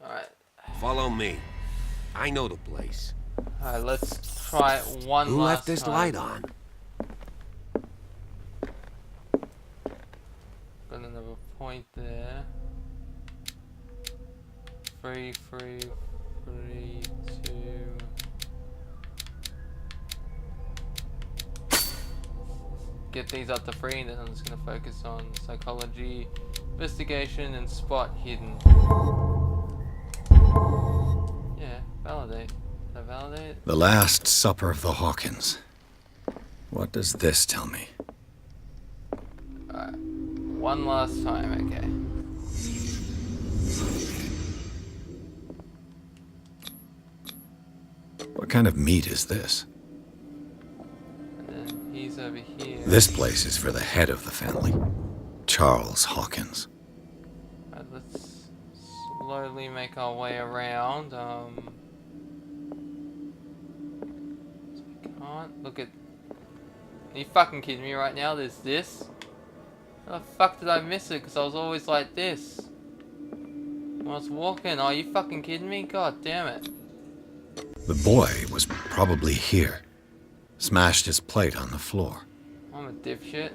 Alright. Follow me. I know the place. Alright, let's try it one Who last left this time. light on? Got another point there. 3, 3, 3, 2. Get these up to 3, and then I'm just going to focus on psychology, investigation, and spot hidden. Yeah, validate. Did I validate? The Last Supper of the Hawkins. What does this tell me? Alright. One last time, okay. What kind of meat is this? And then he's over here. This place is for the head of the family, Charles Hawkins. Alright, let's slowly make our way around. Can't look at. Are you fucking kidding me right now? There's this. How the fuck did I miss it? Because I was always like this when I was walking. Are you fucking kidding me? God damn it. The boy was probably here. Smashed his plate on the floor. I'm a dipshit.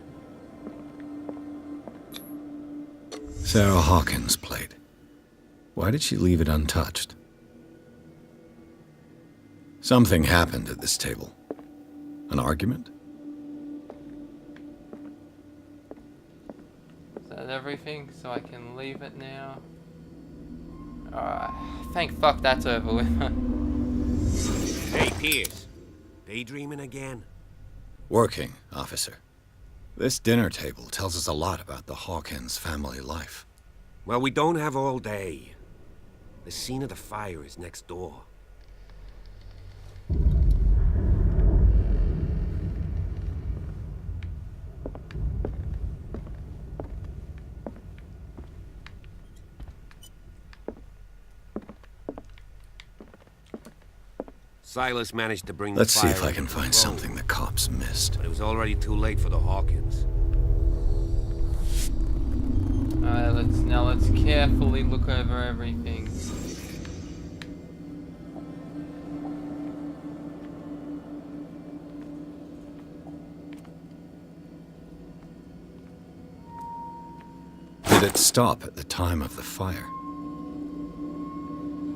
Sarah Hawkins' plate. Why did she leave it untouched? Something happened at this table. An argument? Is that everything? So I can leave it now? Alright. Thank fuck that's over with. Hey, Pierce. Daydreaming again? Working, officer. This dinner table tells us a lot about the Hawkins family life. Well, we don't have all day. The scene of the fire is next door. Silas managed to bring Let's the see fire if I under can find control, something the cops missed. but it was already too late for the Hawkins. Alright, let's carefully look over everything. Did it stop at the time of the fire?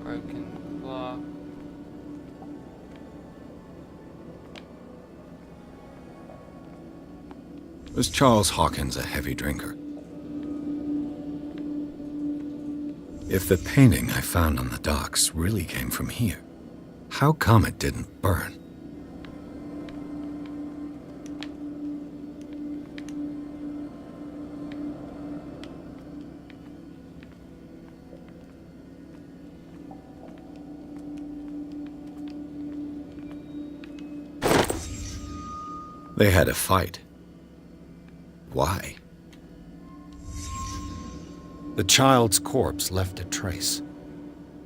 Broken clock. Was Charles Hawkins a heavy drinker? If the painting I found on the docks really came from here, how come it didn't burn? They had a fight. Why? The child's corpse left a trace.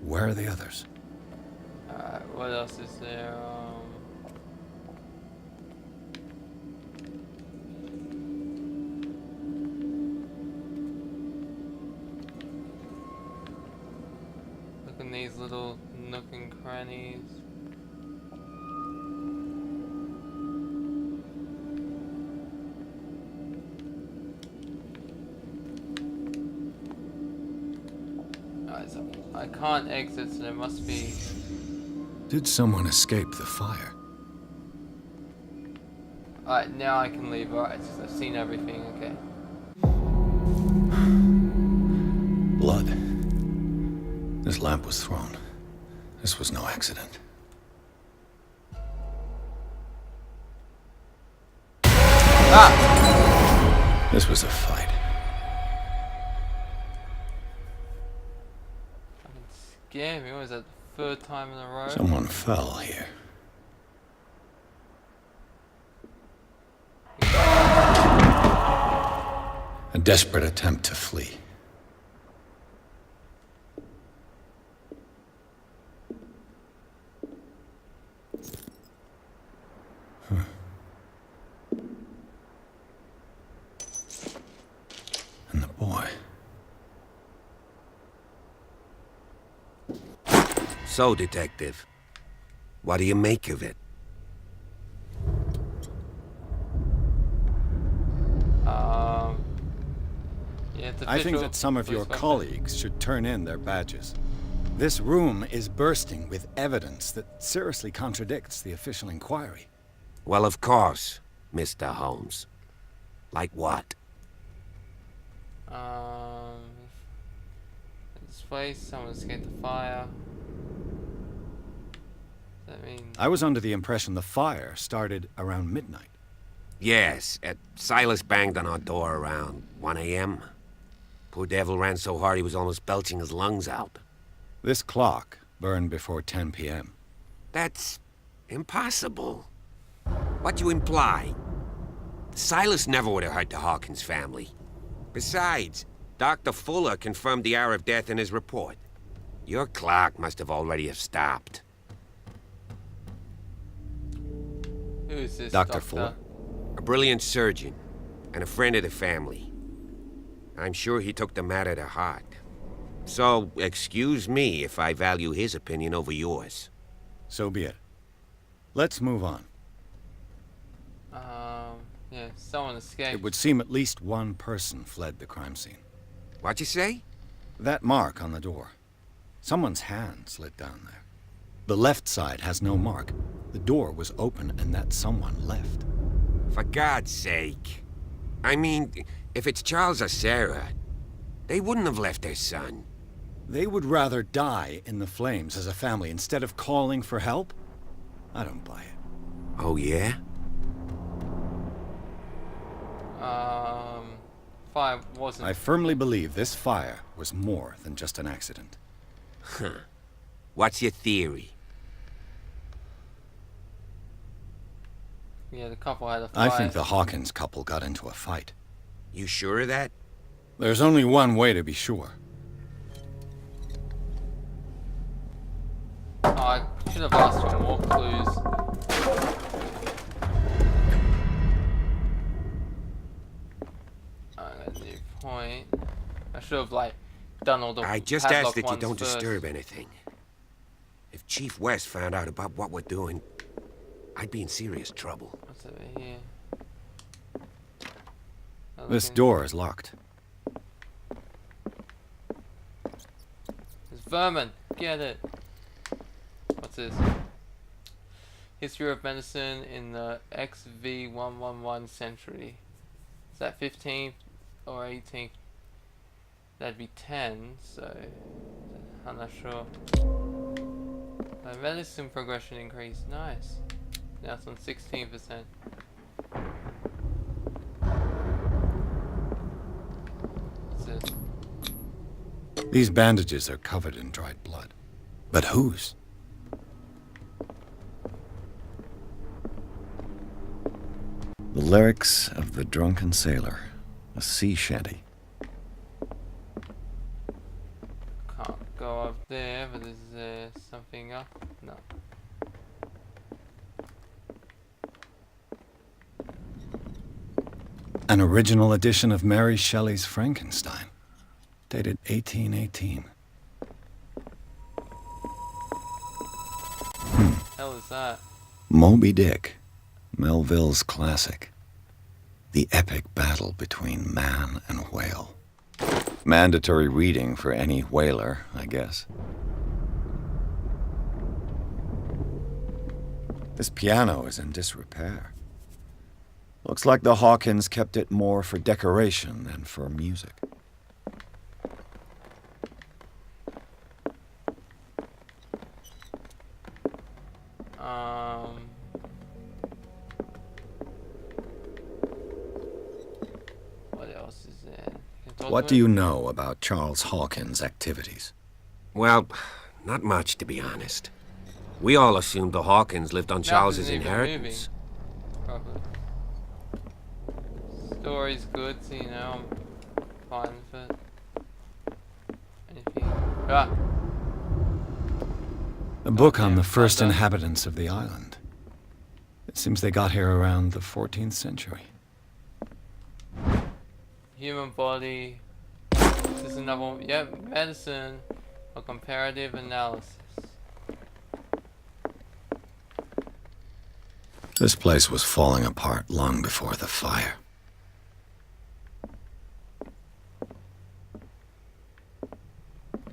Where are the others? Alright, what else is there? Look in these little nook and crannies. Alright, so I can't exit, so there must be... Did someone escape the fire? Alright, now I can leave. Alright, so I've seen everything, okay. Blood. This lamp was thrown. This was no accident. Ah! This was a fight. Fucking scare me. What was that, the third time in a row? Someone fell here. A desperate attempt to flee. And the boy. So, Detective, what do you make of it? Yeah, it's I think official. that some of your Police weapon. colleagues should turn in their badges. This room is bursting with evidence that seriously contradicts the official inquiry. Well, of course, Mr. Holmes. Like what? This place, someone escaped the fire. Does that mean... I was under the impression the fire started around midnight. Yes, Silas banged on our door around 1 a.m. Poor devil ran so hard he was almost belching his lungs out. This clock burned before 10 p.m. That's impossible. What you imply? Silas never would have hurt the Hawkins family. Besides, Dr. Fuller confirmed the hour of death in his report. Your clock must have already have stopped. Who is this Dr. Fuller? A brilliant surgeon and a friend of the family. I'm sure he took the matter to heart. So, excuse me if I value his opinion over yours. So be it. Let's move on. Yeah, someone escaped. It would seem at least one person fled the crime scene. What'd you say? That mark on the door. Someone's hand slid down there. The left side has no mark. The door was open and that someone left. For God's sake. I mean, if it's Charles or Sarah, they wouldn't have left their son. They would rather die in the flames as a family instead of calling for help? I don't buy it. Oh, yeah? Fire wasn't... I firmly believe this fire was more than just an accident. Huh. What's your theory? Yeah, the couple had a fire. I think the Hawkins couple got into a fight. You sure of that? There's only one way to be sure. Oh, I should have asked for more clues. I got a new point. I should have, like, done all the I just padlock ask that you ones don't first. disturb anything. If Chief West found out about what we're doing, I'd be in serious trouble. What's over here? This door is locked. There's vermin. Get it. What's this? History of medicine in the XV111 century. Is that 15th or 18th? That'd be 10, so I'm not sure. Medicine progression increased. Nice. Now it's on 16%. What's this? These bandages are covered in dried blood. But whose? The lyrics of the drunken sailor, a sea shanty. Can't go up there, but is there something up? No. An original edition of Mary Shelley's Frankenstein, dated 1818. Hell is that? Moby Dick, Melville's classic. The epic battle between man and whale. Mandatory reading for any whaler, I guess. This piano is in disrepair. Looks like the Hawkins kept it more for decoration than for music. What else is there? What do you know about Charles Hawkins' activities? Well, not much, to be honest. We all assumed the Hawkins lived on Mouth Charles's isn't even inheritance. moving properly. Story's good, so you know, I'm fine with it. Anything? Ah! A book on Okay, the first thunder. inhabitants of the island. It seems they got here around the 14th century. Human body. This is another one. Yep, medicine or comparative analysis. This place was falling apart long before the fire.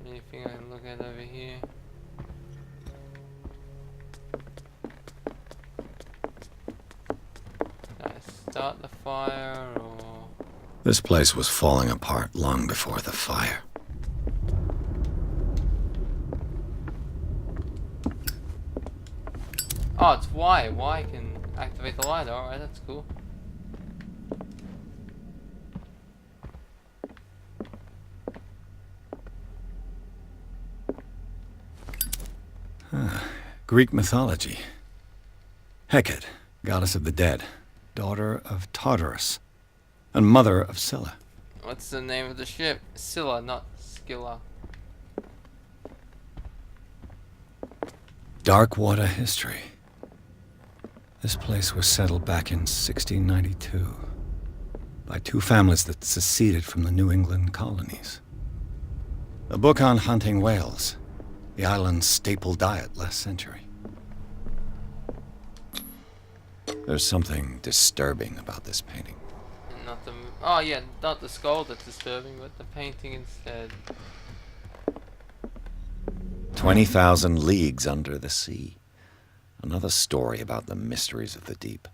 Anything I can look at over here? Can I start the fire or? This place was falling apart long before the fire. Oh, it's Y. Y can activate the lighter. Alright, that's cool. Greek mythology. Hecate, goddess of the dead, daughter of Tartarus, and mother of Scylla. What's the name of the ship? Scylla, not Scylla. Darkwater history. This place was settled back in 1692 by two families that seceded from the New England colonies. A book on hunting whales, the island's staple diet last century. There's something disturbing about this painting. And not the. Oh yeah, not the skull that's disturbing, but the painting instead. 20,000 leagues under the sea. Another story about the mysteries of the deep.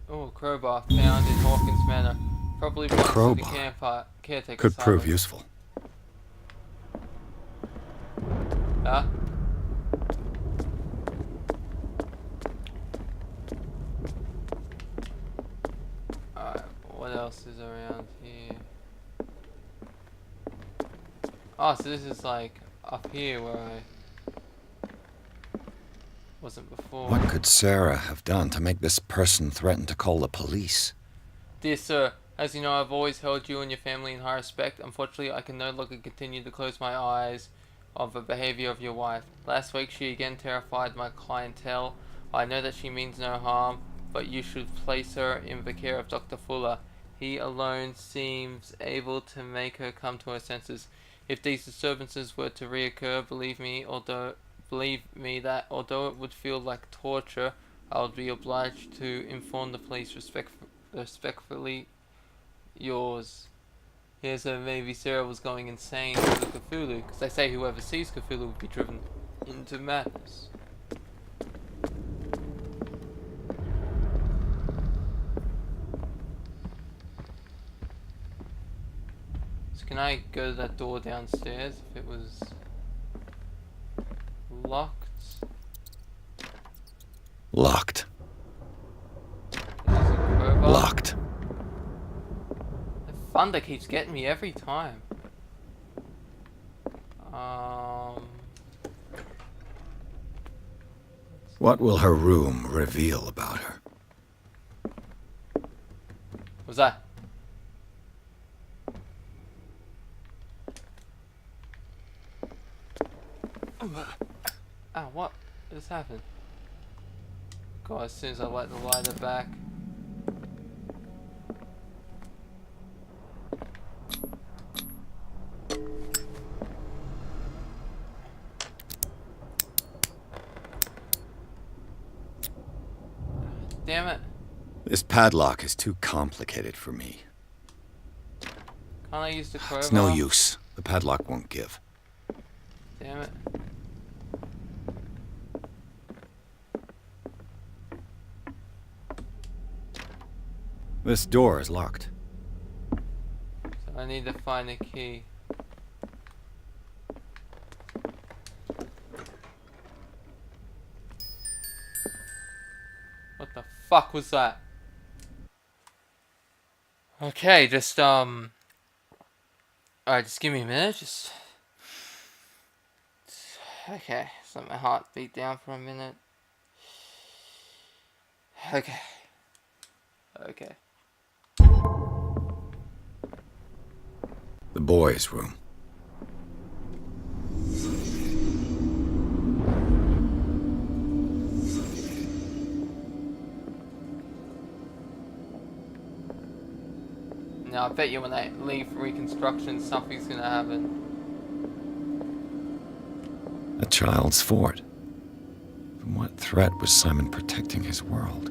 Oh, crowbar found in Hawkins Manor. Probably belongs to the Crowbar caretaker. could prove useful. Huh? Alright, what else is around here? Oh, so this is like up here where I wasn't before. What could Sarah have done to make this person threaten to call the police? Dear sir, as you know, I've always held you and your family in high respect. Unfortunately, I can no longer continue to close my eyes of the behavior of your wife. Last week, she again terrified my clientele. I know that she means no harm, but you should place her in the care of Dr. Fuller. He alone seems able to make her come to her senses. If these disturbances were to reoccur, believe me that although it would feel like torture, I would be obliged to inform the police. Respectfully yours. Here's where maybe Sarah was going insane with the Cthulhu, because they say whoever sees Cthulhu would be driven into madness. So can I go to that door downstairs if it was locked? Locked. There's a crowbar. Locked. The thunder keeps getting me every time. What will her room reveal about her? What's that? Ah, what just happened? God, as soon as I light the lighter back. Damn it. This padlock is too complicated for me. Can't I use the crowbar? It's no use. The padlock won't give. Damn it. This door is locked. So I need to find a key. What the fuck was that? Okay, just alright, just give me a minute, just okay, just let my heart beat down for a minute. Okay. Okay. The boys' room. Now I bet you when I leave reconstruction, something's gonna happen. A child's fort. From what threat was Simon protecting his world?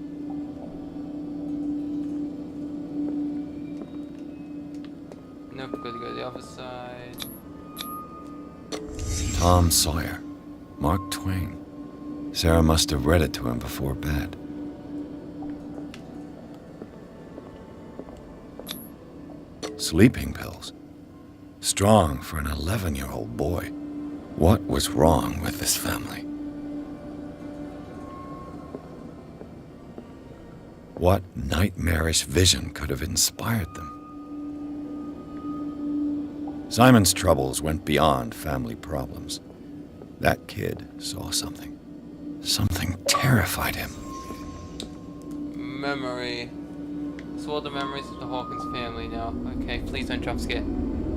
Nope, gotta go to the other side. Tom Sawyer. Mark Twain. Sarah must have read it to him before bed. Sleeping pills. Strong for an 11-year-old boy. What was wrong with this family? What nightmarish vision could have inspired them? Simon's troubles went beyond family problems. That kid saw something. Something terrified him. Memory. So all the memories of the Hawkins family now. Okay, please don't jump scare.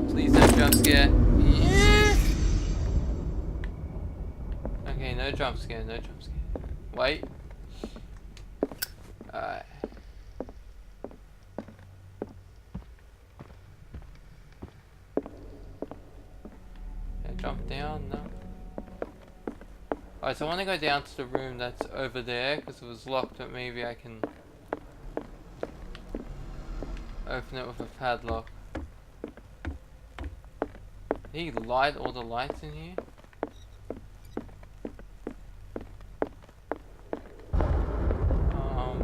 Please don't jump scare. Yeah. Okay, no jump scare, no jump scare. Wait. Alright. Jump down? No. Alright, so I want to go down to the room that's over there because it was locked, but maybe I can open it with a padlock. Did he light all the lights in here?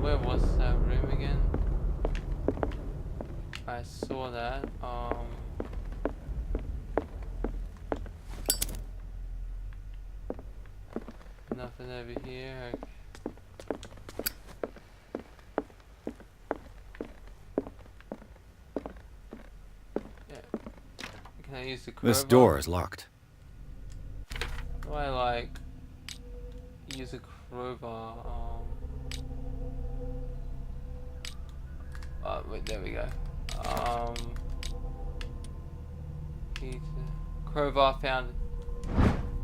Where was that room again? I saw that. Nothing over here. Yeah. Can I use the crowbar? This door is locked. Do I like use a crowbar? Oh, wait, there we go. Crowbar found.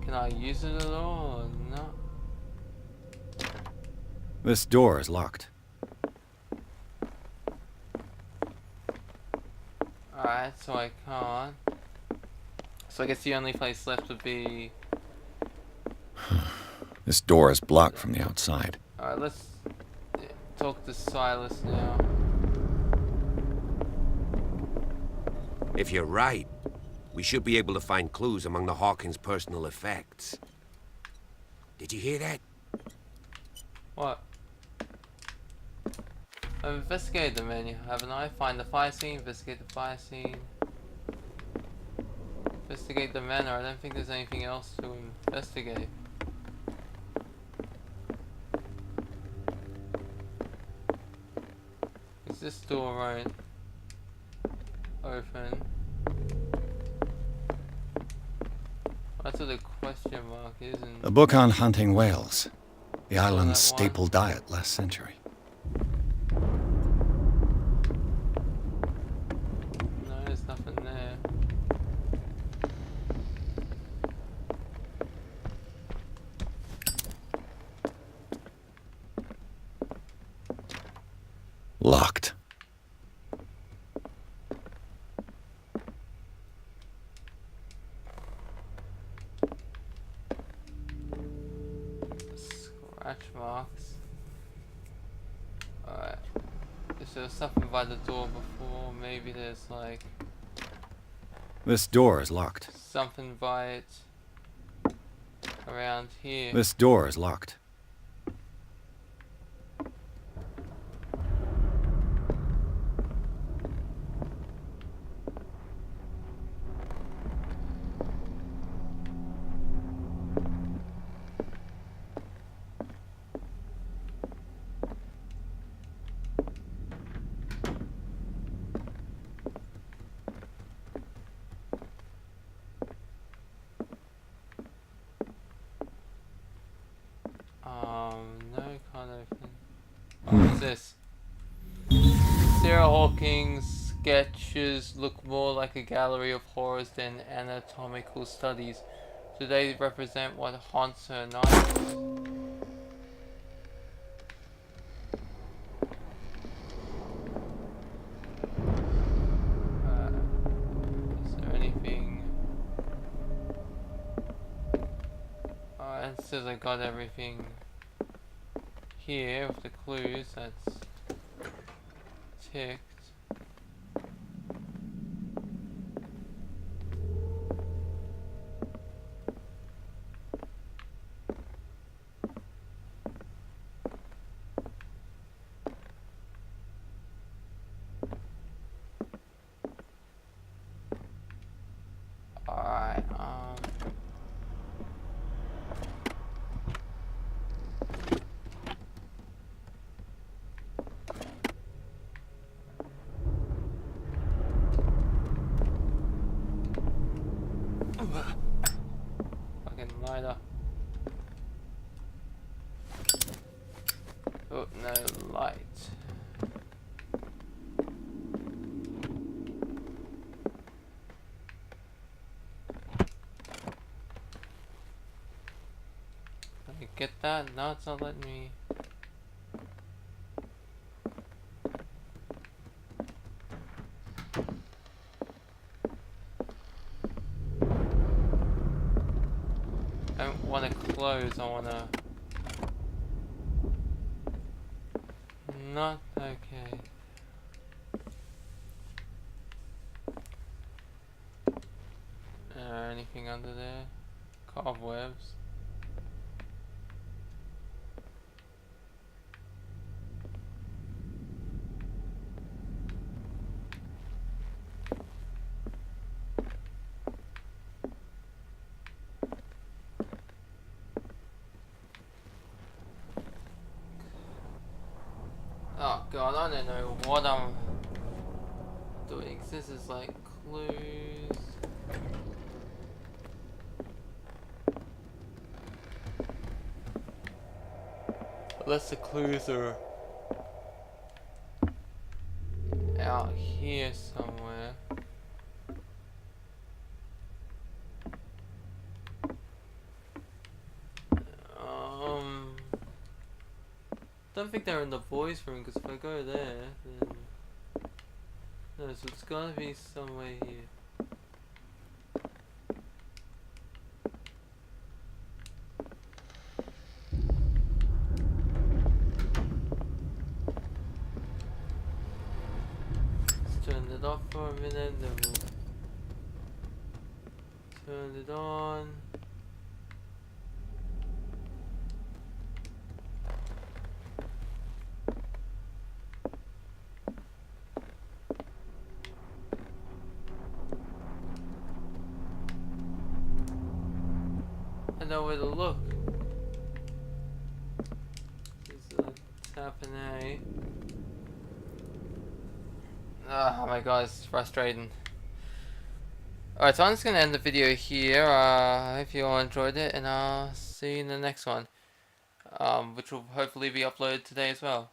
Can I use it at all or not? This door is locked. Alright, so I can't. So I guess the only place left would be... This door is blocked from the outside. Alright, let's talk to Silas now. If you're right, we should be able to find clues among the Hawkins' personal effects. Did you hear that? What? I've investigated the menu, haven't I? Find the fire scene, investigate the fire scene. Investigate the manor. I don't think there's anything else to investigate. Is this door right? Open. That's what the question mark is. A book on hunting whales. The island's staple diet last century. No, there's nothing there. Locked. Scratch marks. Alright. so there's something by the door before. Maybe there's like This door is locked. something by it around here. This door is locked. No kind of thing. What's this? Sarah Hawking's sketches look more like a gallery of horrors than anatomical studies. Do they represent what haunts her nights? Is there anything? It says I got everything here with the clues. That's ticked. Alright, fucking lighter. Oh, no light. Let me get that. No, it's not letting me. I don't want to close, I want to... Not okay. Anything under there? Cobwebs. Oh god, I don't know what I'm doing. This is like clues. Unless the clues are out here somewhere. Don't think they're in the boys' room, because if I go there, then... No, so it's gotta be somewhere here. Let's turn it off for a minute, then we'll turn it on. I know where to look. Tap an A. Oh my god, it's frustrating. Alright, so I'm just gonna end the video here. I hope you all enjoyed it, and I'll see you in the next one. Which will hopefully be uploaded today as well.